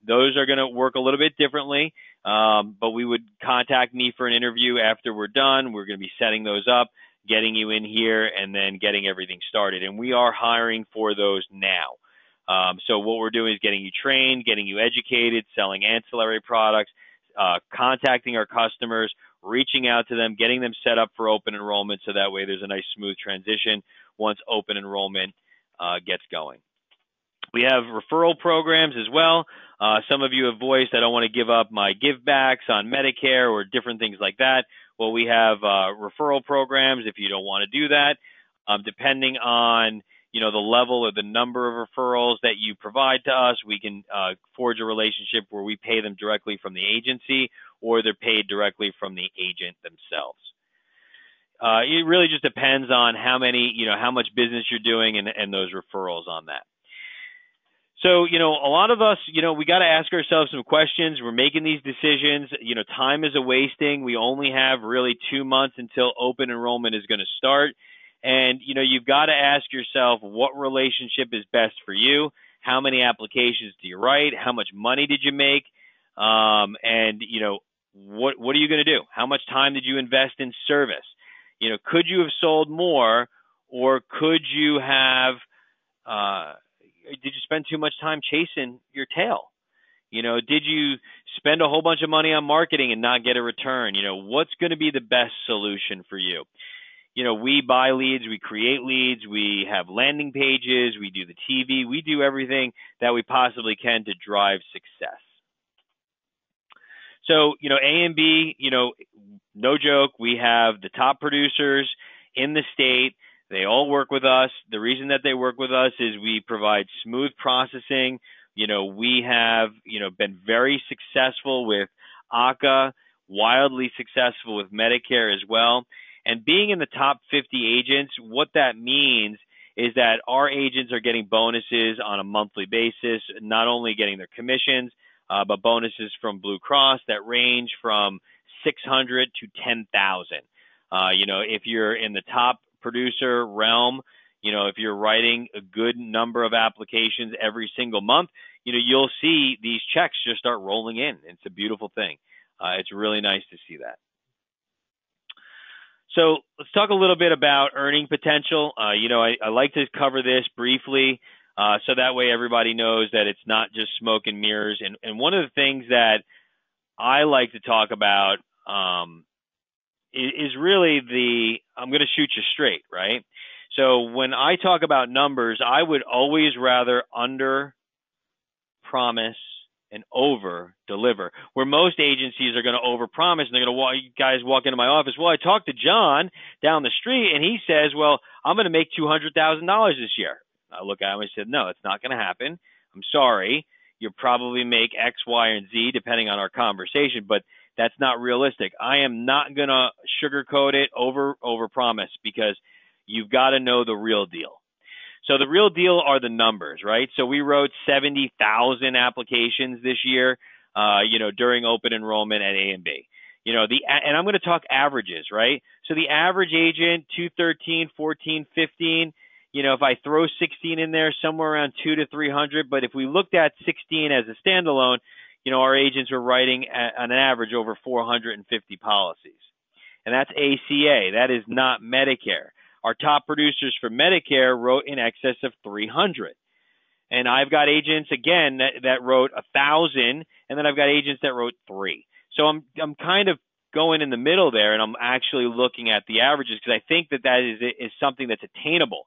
Those are going to work a little bit differently, but we would contact me for an interview after we're done. We're going to be setting those up, getting you in here, and then getting everything started. And we are hiring for those now. So what we're doing is getting you trained, getting you educated, selling ancillary products, contacting our customers, reaching out to them, getting them set up for open enrollment, so that way there's a nice smooth transition once open enrollment gets going. We have referral programs as well. Some of you have voiced, I don't want to give up my givebacks on Medicare or different things like that. Well, we have referral programs if you don't want to do that. Depending on the level or the number of referrals that you provide to us, we can forge a relationship where we pay them directly from the agency, or they're paid directly from the agent themselves. It really just depends on how much business you're doing and those referrals on that. So, a lot of us, we got to ask ourselves some questions. We're making these decisions. Time is a wasting. We only have really 2 months until open enrollment is going to start. And, you've got to ask yourself what relationship is best for you. How many applications do you write? How much money did you make? And, what are you going to do? How much time did you invest in service? Could you have sold more, or could you have, did you spend too much time chasing your tail? Did you spend a whole bunch of money on marketing and not get a return? What's going to be the best solution for you? We buy leads, we create leads, we have landing pages, we do the TV, we do everything that we possibly can to drive success. So, A and B, no joke, we have the top producers in the state. They all work with us. The reason that they work with us is we provide smooth processing. We have, been very successful with ACA, wildly successful with Medicare as well. And being in the top 50 agents, what that means is that our agents are getting bonuses on a monthly basis, not only getting their commissions, but bonuses from Blue Cross that range from $600 to $10,000. If you're in the top producer realm, if you're writing a good number of applications every single month, you'll see these checks just start rolling in. It's a beautiful thing. It's really nice to see that. So let's talk a little bit about earning potential. I like to cover this briefly so that way everybody knows that it's not just smoke and mirrors. And one of the things that I like to talk about is really I'm going to shoot you straight, right? So when I talk about numbers, I would always rather under promise and over deliver, where most agencies are going to over promise and they're going to walk into my office. Well, I talked to John down the street and he says, well, I'm going to make $200,000 this year. I look at him and I said, no, it's not going to happen. I'm sorry. You'll probably make X, Y, and Z depending on our conversation, but that's not realistic. I am not going to sugarcoat it, over promise, because you've got to know the real deal. So the real deal are the numbers, right? So we wrote 70,000 applications this year, during open enrollment at A and B. And I'm going to talk averages, right? So the average agent, 213, 14, 15, if I throw 16 in there, somewhere around 200 to 300. But if we looked at 16 as a standalone, our agents were writing on an average over 450 policies. And that's ACA. That is not Medicare. Our top producers for Medicare wrote in excess of 300. And I've got agents, again, that wrote 1,000, and then I've got agents that wrote 3. So I'm kind of going in the middle there, and I'm actually looking at the averages because I think that is something that's attainable.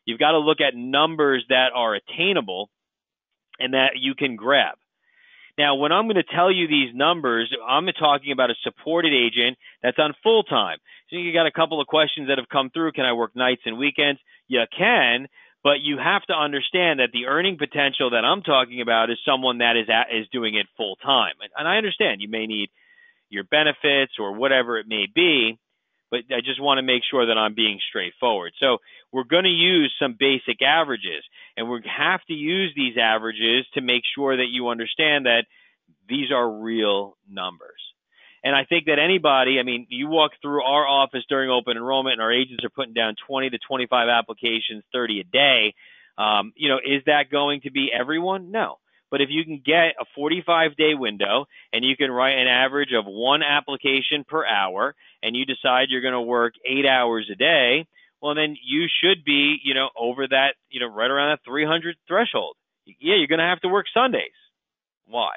You've got to look at numbers that are attainable and that you can grab. Now, when I'm going to tell you these numbers, I'm talking about a supported agent that's on full-time. So you got a couple of questions that have come through. Can I work nights and weekends? You can, but you have to understand that the earning potential that I'm talking about is someone that is doing it full-time. And I understand you may need your benefits or whatever it may be, but I just want to make sure that I'm being straightforward. So we're going to use some basic averages, and we have to use these averages to make sure that you understand that these are real numbers. And I think that anybody, you walk through our office during open enrollment and our agents are putting down 20 to 25 applications, 30 a day. Is that going to be everyone? No. But if you can get a 45-day window and you can write an average of 1 application per hour and you decide you're going to work 8 hours a day, well, then you should be, over that, right around that 300 threshold. Yeah, you're going to have to work Sundays. Why?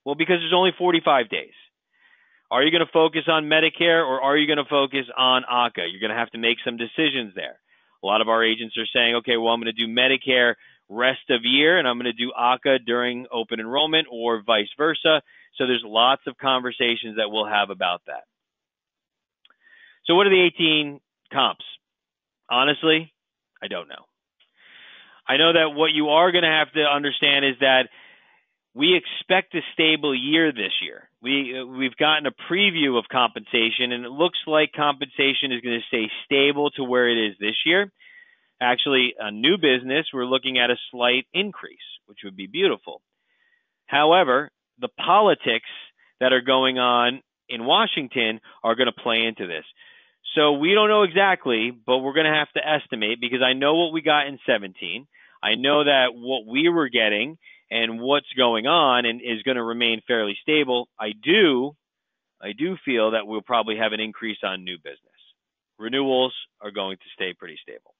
Well, because there's only 45 days. Are you going to focus on Medicare or are you going to focus on ACA? You're going to have to make some decisions there. A lot of our agents are saying, okay, well, I'm going to do Medicare rest of year and I'm going to do ACA during open enrollment or vice versa. So there's lots of conversations that we'll have about that. So what are the 18 comps? Honestly, I don't know. I know that what you are going to have to understand is that we expect a stable year this year. We've gotten a preview of compensation, and it looks like compensation is going to stay stable to where it is this year. Actually, a new business, we're looking at a slight increase, which would be beautiful. However, the politics that are going on in Washington are going to play into this. So we don't know exactly, but we're going to have to estimate because I know what we got in 17. I know that what we were getting and what's going on and is going to remain fairly stable. I do feel that we'll probably have an increase on new business. Renewals are going to stay pretty stable.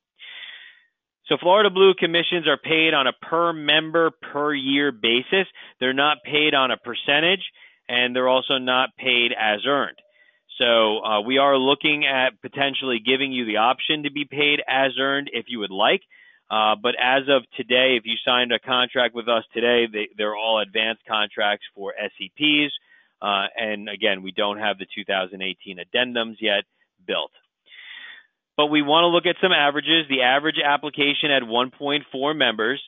So Florida Blue commissions are paid on a per member per year basis. They're not paid on a percentage, and they're also not paid as earned. So we are looking at potentially giving you the option to be paid as earned if you would like. But as of today, if you signed a contract with us today, they're all advanced contracts for SEPs. And again, we don't have the 2018 addendums yet built. But we want to look at some averages. The average application had 1.4 members.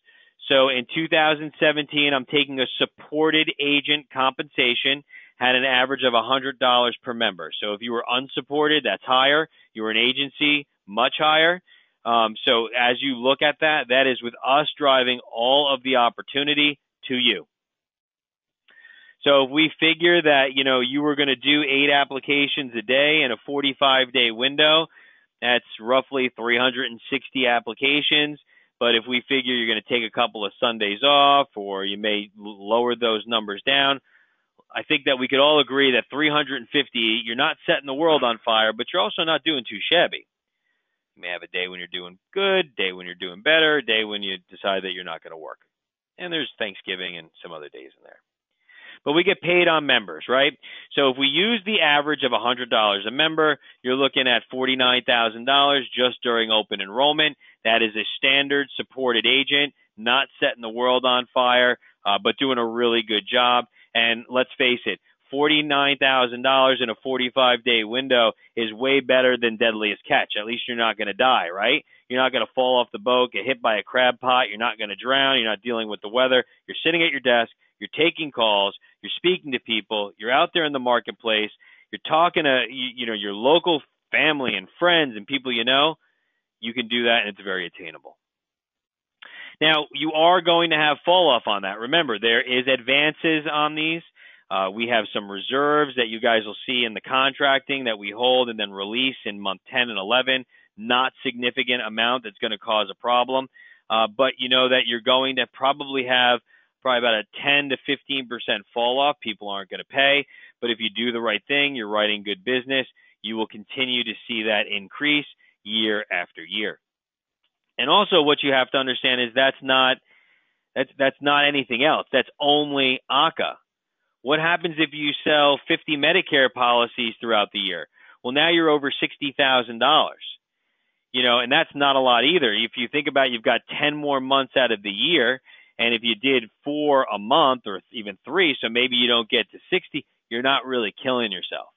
So in 2017, I'm taking a supported agent compensation, had an average of $100 per member. So if you were unsupported, that's higher. You were an agency, much higher. So as you look at that, that is with us driving all of the opportunity to you. So if we figure that, you were going to do 8 applications a day in a 45-day window, that's roughly 360 applications. But if we figure you're going to take a couple of Sundays off, or you may lower those numbers down, I think that we could all agree that 350, you're not setting the world on fire, but you're also not doing too shabby. You may have a day when you're doing good, day when you're doing better, day when you decide that you're not going to work. And there's Thanksgiving and some other days in there. But we get paid on members, right? So if we use the average of $100 a member, you're looking at $49,000 just during open enrollment. That is a standard supported agent, not setting the world on fire, but doing a really good job. And let's face it, $49,000 in a 45-day window is way better than deadliest catch. At least you're not going to die, right? You're not going to fall off the boat, get hit by a crab pot. You're not going to drown. You're not dealing with the weather. You're sitting at your desk. You're taking calls. You're speaking to people. You're out there in the marketplace. You're talking to your local family and friends and people you know. You can do that, and it's very attainable. Now, you are going to have fall off on that. Remember, there is advances on these. We have some reserves that you guys will see in the contracting that we hold and then release in month 10 and 11. Not significant amount that's going to cause a problem. But you know that you're going to probably have about a 10 to 15% fall off. People aren't going to pay. But if you do the right thing, you're writing good business, you will continue to see that increase year after year. And also what you have to understand is that's not anything else. That's only ACA. What happens if you sell 50 Medicare policies throughout the year? Well, now you're over $60,000. And that's not a lot either. If you think about it, you've got 10 more months out of the year, and if you did 4 a month or even 3, so maybe you don't get to 60, you're not really killing yourself.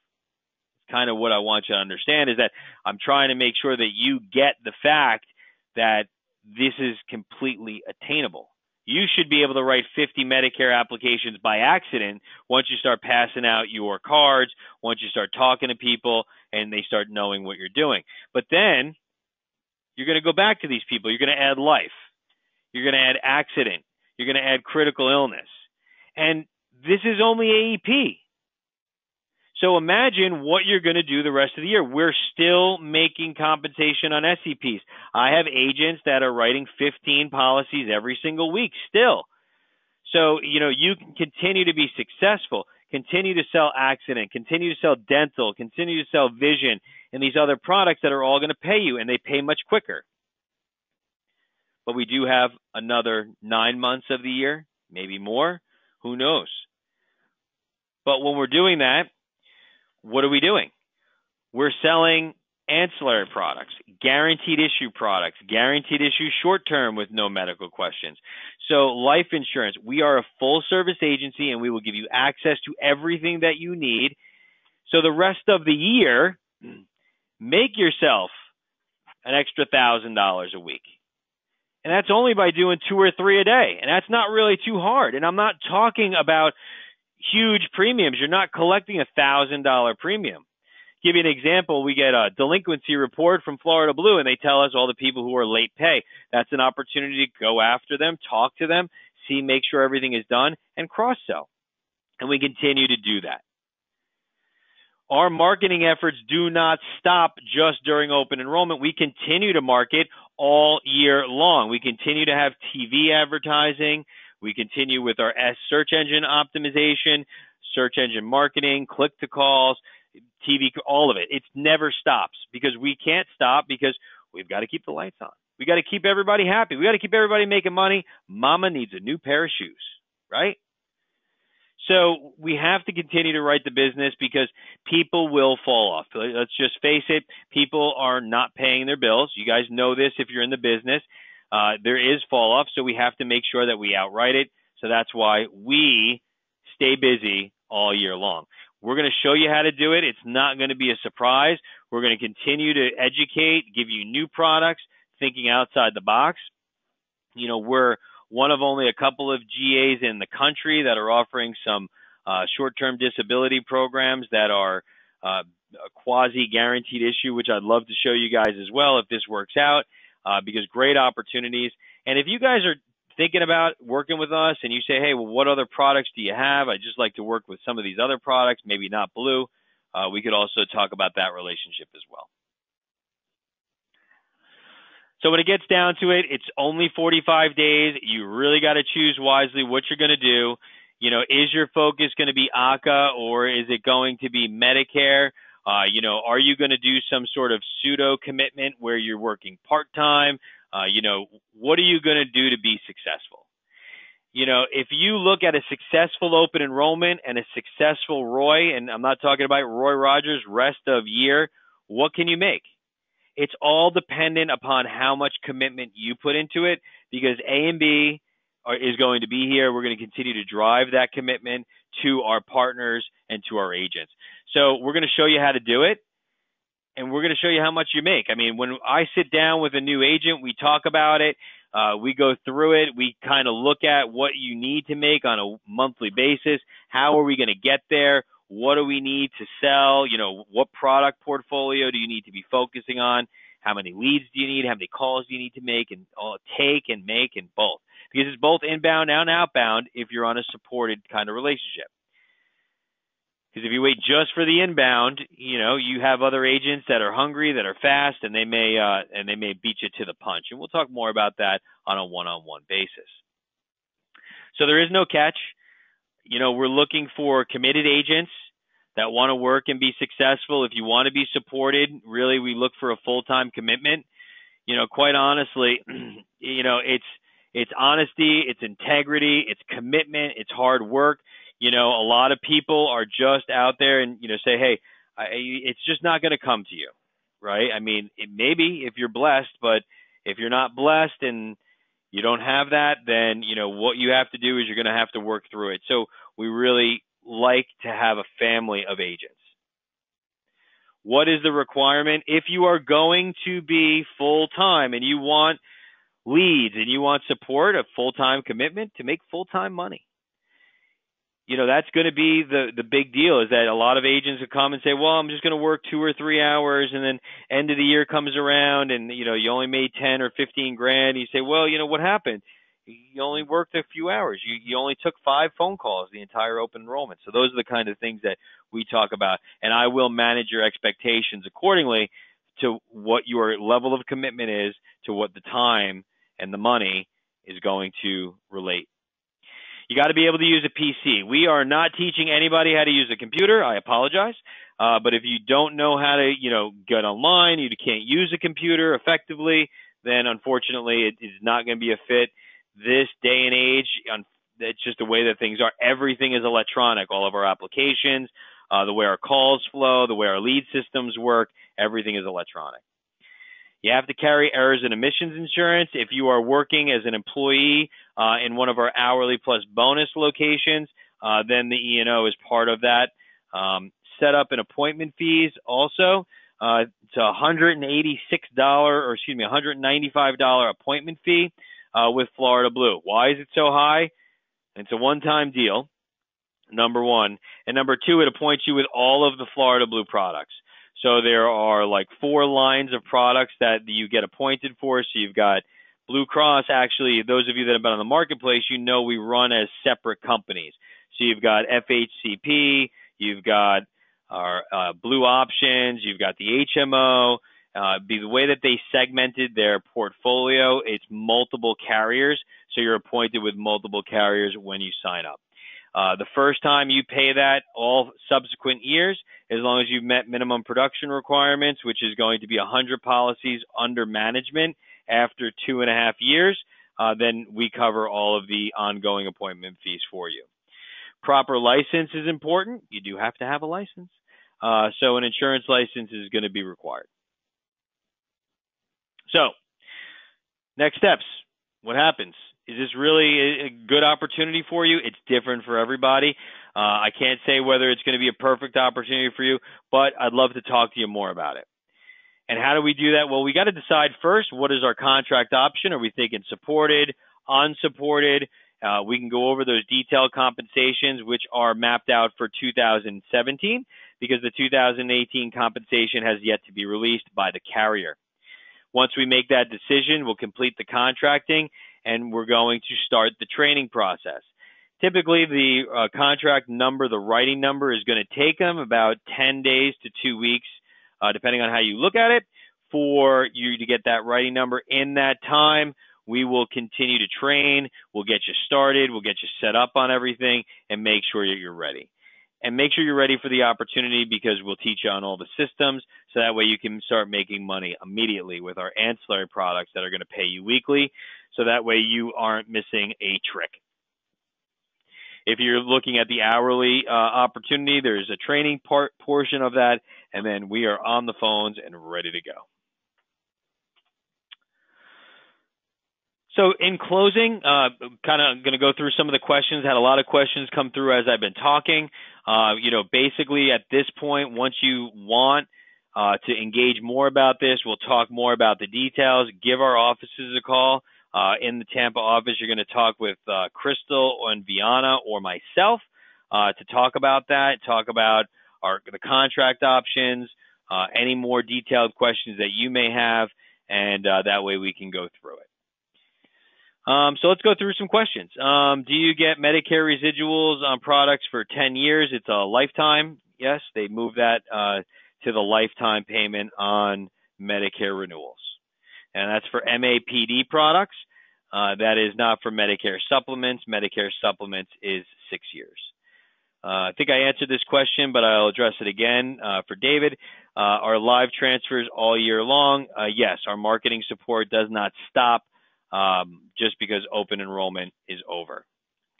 It's kind of what I want you to understand is that I'm trying to make sure that you get the fact that this is completely attainable. You should be able to write 50 Medicare applications by accident once you start passing out your cards, once you start talking to people, and they start knowing what you're doing. But then you're going to go back to these people. You're going to add life. You're going to add accident. You're going to add critical illness. And this is only AEP. So imagine what you're going to do the rest of the year. We're still making compensation on SEPs. I have agents that are writing 15 policies every single week still. So, you can continue to be successful, continue to sell accident, continue to sell dental, continue to sell vision, and these other products that are all going to pay you, and they pay much quicker. But we do have another 9 months of the year, maybe more. Who knows? But when we're doing that, what are we doing? We're selling ancillary products, guaranteed issue products, guaranteed issue short-term with no medical questions. So life insurance, we are a full-service agency, and we will give you access to everything that you need. So the rest of the year, make yourself an extra $1,000 a week. And that's only by doing 2 or 3 a day. And that's not really too hard. And I'm not talking about huge premiums. You're not collecting $1,000 premium. Give you an example. We get a delinquency report from Florida Blue, and they tell us all the people who are late pay. That's an opportunity to go after them, talk to them, make sure everything is done, and cross-sell. And we continue to do that. Our marketing efforts do not stop just during open enrollment. We continue to market all year long. We continue to have TV advertising. We continue with our search engine optimization, search engine marketing, click-to-calls, TV, all of it. It never stops because we can't stop because we've got to keep the lights on. We got to keep everybody happy. We got to keep everybody making money. Mama needs a new pair of shoes, right? So we have to continue to write the business because people will fall off. Let's just face it. People are not paying their bills. You guys know this if you're in the business. There is fall off, so we have to make sure that we outright it. So that's why we stay busy all year long. We're going to show you how to do it. It's not going to be a surprise. We're going to continue to educate, give you new products, thinking outside the box. You know, we're one of only a couple of GAs in the country that are offering some short-term disability programs that are a quasi-guaranteed issue, which I'd love to show you guys as well if this works out, because great opportunities. And if you guys are thinking about working with us and you say, hey, well, what other products do you have? I'd just like to work with some of these other products, maybe not Blue. We could also talk about that relationship as well. So when it gets down to it, it's only 45 days. You really got to choose wisely what you're going to do. You know, is your focus going to be ACA or is it going to be Medicare? You know, are you going to do some sort of pseudo commitment where you're working part-time? You know, what are you going to do to be successful? You know, if you look at a successful open enrollment and a successful Roy, and I'm not talking about Roy Rogers rest of year, what can you make? It's all dependent upon how much commitment you put into it because A and B is going to be here. We're going to continue to drive that commitment to our partners and to our agents. So we're going to show you how to do it, and we're going to show you how much you make. I mean, when I sit down with a new agent, we talk about it. We go through it. We kind of look at what you need to make on a monthly basis. How are we going to get there? What do we need to sell? You know, what product portfolio do you need to be focusing on? How many leads do you need? How many calls do you need to make and take and make and both? Because it's both inbound and outbound if you're on a supported kind of relationship. Because if you wait just for the inbound, you know, you have other agents that are hungry, that are fast, and they may beat you to the punch. And we'll talk more about that on a one-on-one basis. So there is no catch. You know, we're looking for committed agents that want to work and be successful. If you want to be supported, really, we look for a full-time commitment. You know, quite honestly, you know, it's honesty, it's integrity, it's commitment, it's hard work. You know, a lot of people are just out there and, you know, say, hey, it's just not going to come to you, right? I mean, it maybe if you're blessed, but if you're not blessed and you don't have that, then, you know, what you have to do is you're going to have to work through it. So we really like to have a family of agents. What is the requirement? If you are going to be full-time and you want leads and you want support, a full-time commitment to make full-time money. You know, that's going to be the big deal is that a lot of agents will come and say, well, I'm just going to work 2 or 3 hours and then end of the year comes around and, you know, you only made 10 or 15 grand. You say, well, you know, what happened? You only worked a few hours. You only took 5 phone calls the entire open enrollment. So those are the kind of things that we talk about. And I will manage your expectations accordingly to what your level of commitment is to what the time and the money is going to relate. You got to be able to use a PC. We are not teaching anybody how to use a computer. I apologize. But if you don't know how to, you know, get online, you can't use a computer effectively, then unfortunately it is not going to be a fit. This day and age, it's just the way that things are. Everything is electronic. All of our applications, the way our calls flow, the way our lead systems work, everything is electronic. You have to carry errors and omissions insurance. If you are working as an employee in one of our hourly plus bonus locations, then the E&O is part of that. Set up and appointment fees also. It's $195 appointment fee with Florida Blue. Why is it so high? It's a one-time deal, number one. And number two, it appoints you with all of the Florida Blue products. So there are like 4 lines of products that you get appointed for. So you've got Blue Cross. Actually, those of you that have been on the marketplace, you know we run as separate companies. So you've got FHCP, you've got our blue options. You've got the HMO. The way that they segmented their portfolio, it's multiple carriers, so you're appointed with multiple carriers when you sign up. The first time you pay that, all subsequent years, as long as you've met minimum production requirements, which is going to be 100 policies under management after 2.5 years, then we cover all of the ongoing appointment fees for you. Proper license is important. You do have to have a license. So an insurance license is going to be required. So, next steps. What happens? Is this really a good opportunity for you? It's different for everybody. I can't say whether it's going to be a perfect opportunity for you, but I'd love to talk to you more about it. And how do we do that? Well, we got to decide first, what is our contract option? Are we thinking supported, unsupported? We can go over those detailed compensations, which are mapped out for 2017, because the 2018 compensation has yet to be released by the carrier. Once we make that decision, we'll complete the contracting, and we're going to start the training process. Typically, the contract number, the writing number, is going to take them about 10 days to 2 weeks, depending on how you look at it, for you to get that writing number. In that time, we will continue to train. We'll get you started. We'll get you set up on everything and make sure that you're ready. And make sure you're ready for the opportunity, because we'll teach you on all the systems, so that way you can start making money immediately with our ancillary products that are going to pay you weekly, so that way you aren't missing a trick. If you're looking at the hourly opportunity, there's a training portion of that, and then we are on the phones and ready to go. So in closing, kind of going to go through some of the questions. Had a lot of questions come through as I've been talking. Basically at this point, once you want to engage more about this, we'll talk more about the details. Give our offices a call. In the Tampa office, you're going to talk with Crystal and Viana or myself to talk about that, talk about the contract options, any more detailed questions that you may have, and that way we can go through it. So let's go through some questions. Do you get Medicare residuals on products for 10 years? It's a lifetime. Yes, they move that to the lifetime payment on Medicare renewals. And that's for MAPD products. That is not for Medicare supplements. Medicare supplements is 6 years. I think I answered this question, but I'll address it again for David. Are live transfers all year long? Yes, our marketing support does not stop just because open enrollment is over.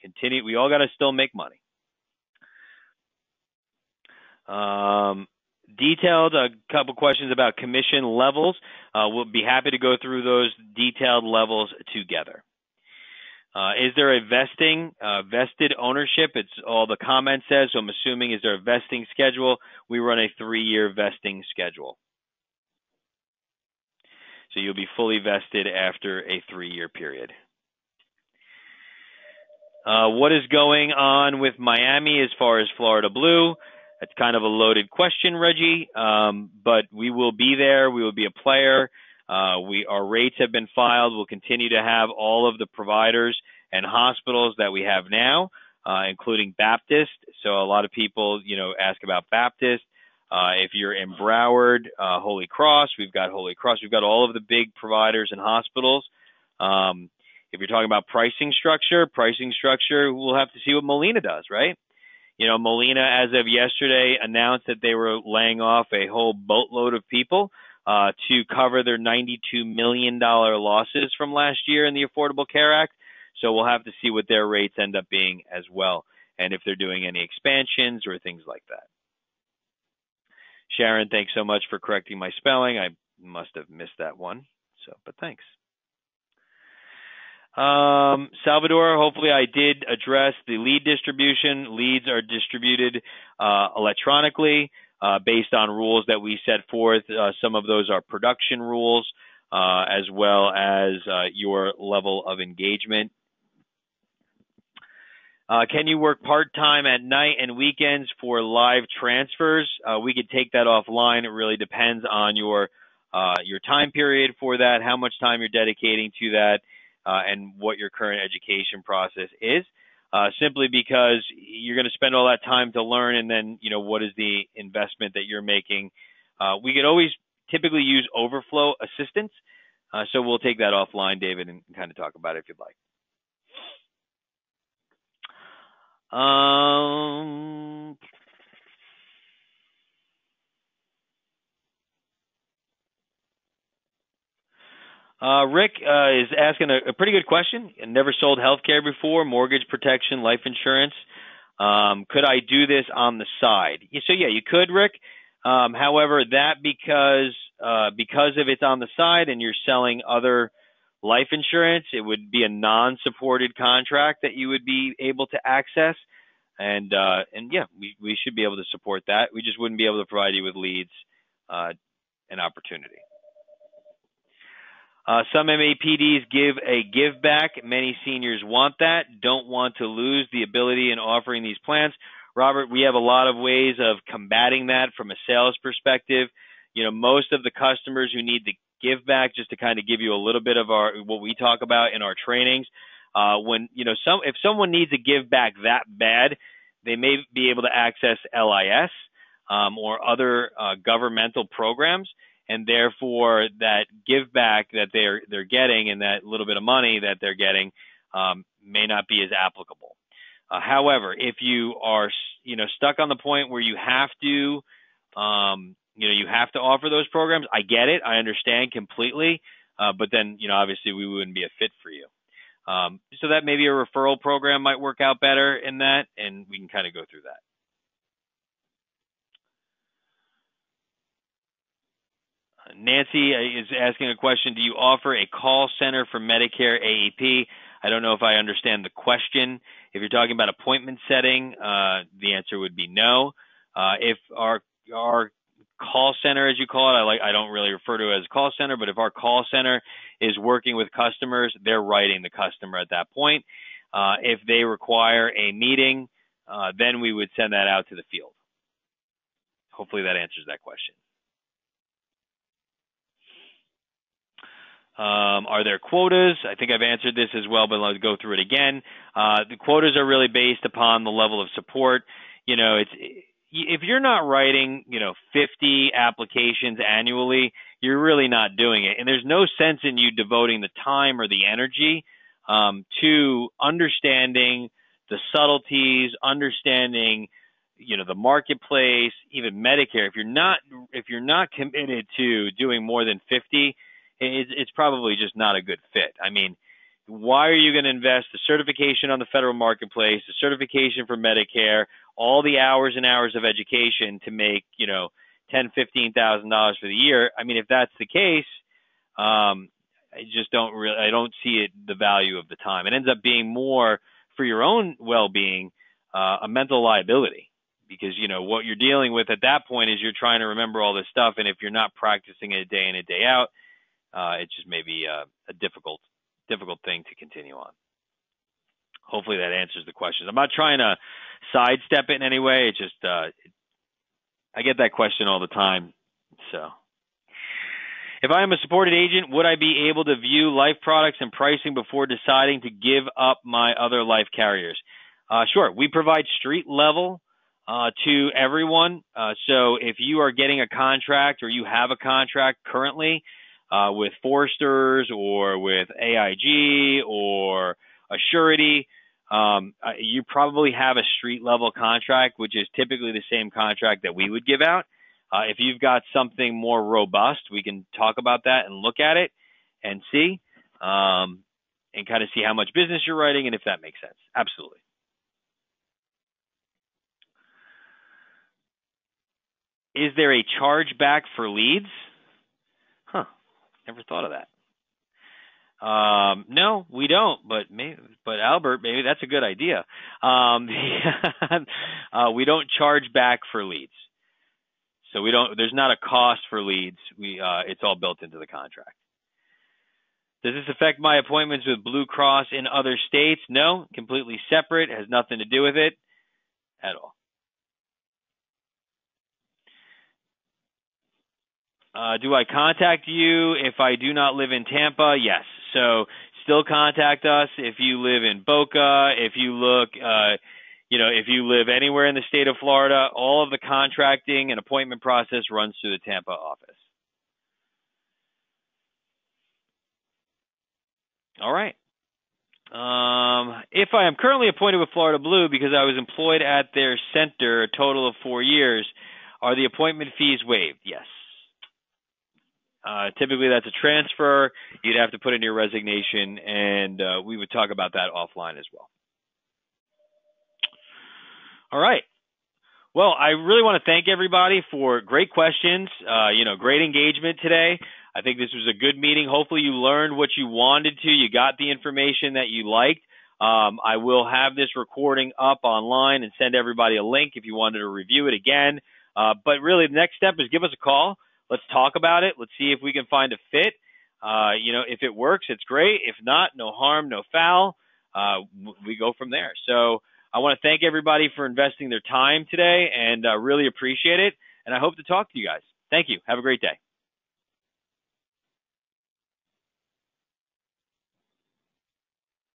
Continue. We all got to still make money. Detailed, a couple questions about commission levels. We'll be happy to go through those detailed levels together. Is there a vested ownership? It's all the comment says, so I'm assuming, is there a vesting schedule? We run a 3-year vesting schedule. So you'll be fully vested after a 3-year period. What is going on with Miami as far as Florida Blue? That's kind of a loaded question, Reggie, but we will be there. We will be a player. Our rates have been filed. We'll continue to have all of the providers and hospitals that we have now, including Baptist. So a lot of people, ask about Baptist. If you're in Broward, Holy Cross, we've got Holy Cross. We've got all of the big providers and hospitals. If you're talking about pricing structure, we'll have to see what Molina does, right? Molina, as of yesterday, announced that they were laying off a whole boatload of people to cover their $92 million losses from last year in the Affordable Care Act. So we'll have to see what their rates end up being as well, and if they're doing any expansions or things like that. Sharon, thanks so much for correcting my spelling. I must have missed that one, but thanks. Salvador, hopefully I did address the lead distribution. Leads are distributed electronically based on rules that we set forth. Some of those are production rules, as well as your level of engagement. Can you work part-time at night and weekends for live transfers? We could take that offline. It really depends on your time period for that, how much time you're dedicating to that, and what your current education process is. simply because you're going to spend all that time to learn, and then, what is the investment that you're making? We could always typically use overflow assistance, so we'll take that offline, David, and kind of talk about it if you'd like. Rick is asking a pretty good question. Never sold healthcare before, mortgage protection, life insurance. Could I do this on the side? So yeah, you could, Rick. However, that because if it's on the side and you're selling other life insurance, it would be a non-supported contract that you would be able to access. And yeah, we should be able to support that. We just wouldn't be able to provide you with leads and opportunity. Some MAPDs give a give back. Many seniors want that, don't want to lose the ability in offering these plans. Robert, we have a lot of ways of combating that from a sales perspective. Most of the customers who need the give back, just to kind of give you a little bit of what we talk about in our trainings, if someone needs a give back that bad, they may be able to access LIS or other governmental programs. And therefore, that give back that they're getting and that little bit of money that they're getting may not be as applicable. However, if you are stuck on the point where you have to offer those programs, I get it, I understand completely, but then obviously we wouldn't be a fit for you. So that maybe a referral program might work out better in that, and we can kind of go through that. Nancy is asking a question. Do you offer a call center for Medicare AEP? I don't know if I understand the question. If you're talking about appointment setting, the answer would be no. If our call center, as you call it, I don't really refer to it as a call center, but if our call center is working with customers, they're writing the customer at that point. If they require a meeting, then we would send that out to the field. Hopefully that answers that question. Are there quotas? I think I've answered this as well, but I'll go through it again. The quotas are really based upon the level of support. If you're not writing, 50 applications annually, you're really not doing it. And there's no sense in you devoting the time or the energy to understanding the subtleties, understanding, the marketplace, even Medicare. If you're not committed to doing more than 50, it's probably just not a good fit. I mean, why are you going to invest the certification on the federal marketplace, the certification for Medicare, all the hours and hours of education to make, $10,000, $15,000 for the year? I mean, if that's the case, I don't see the value of the time. It ends up being more for your own well-being, a mental liability, because, what you're dealing with at that point is you're trying to remember all this stuff. And if you're not practicing it day in and day out, it just may be a difficult thing to continue on. Hopefully that answers the questions. I'm not trying to sidestep it in any way. It's just I get that question all the time. So, if I am a supported agent, would I be able to view life products and pricing before deciding to give up my other life carriers? Sure. We provide street level to everyone. So if you are getting a contract or you have a contract currently with Forsters or with AIG or Assurity, you probably have a street level contract, which is typically the same contract that we would give out. If you've got something more robust, we can talk about that and look at it and see, and kind of see how much business you're writing and if that makes sense. Absolutely. Is there a chargeback for leads? Never thought of that. No, we don't. But Albert, maybe that's a good idea. We don't charge back for leads, so we don't. There's not a cost for leads. It's all built into the contract. Does this affect my appointments with Blue Cross in other states? No, completely separate. Has nothing to do with it at all. Do I contact you if I do not live in Tampa? Yes. So still contact us. If you live in Boca, if you look, if you live anywhere in the state of Florida, all of the contracting and appointment process runs through the Tampa office. All right. If I am currently appointed with Florida Blue because I was employed at their center a total of 4 years, are the appointment fees waived? Yes. Typically, that's a transfer. You'd have to put in your resignation, and we would talk about that offline as well. All right. Well, I really want to thank everybody for great questions, great engagement today. I think this was a good meeting. Hopefully you learned what you wanted to. You got the information that you liked. I will have this recording up online and send everybody a link if you wanted to review it again. But really, the next step is give us a call. Let's talk about it. Let's see if we can find a fit. If it works, it's great. If not, no harm, no foul. We go from there. So I want to thank everybody for investing their time today and really appreciate it. And I hope to talk to you guys. Thank you. Have a great day.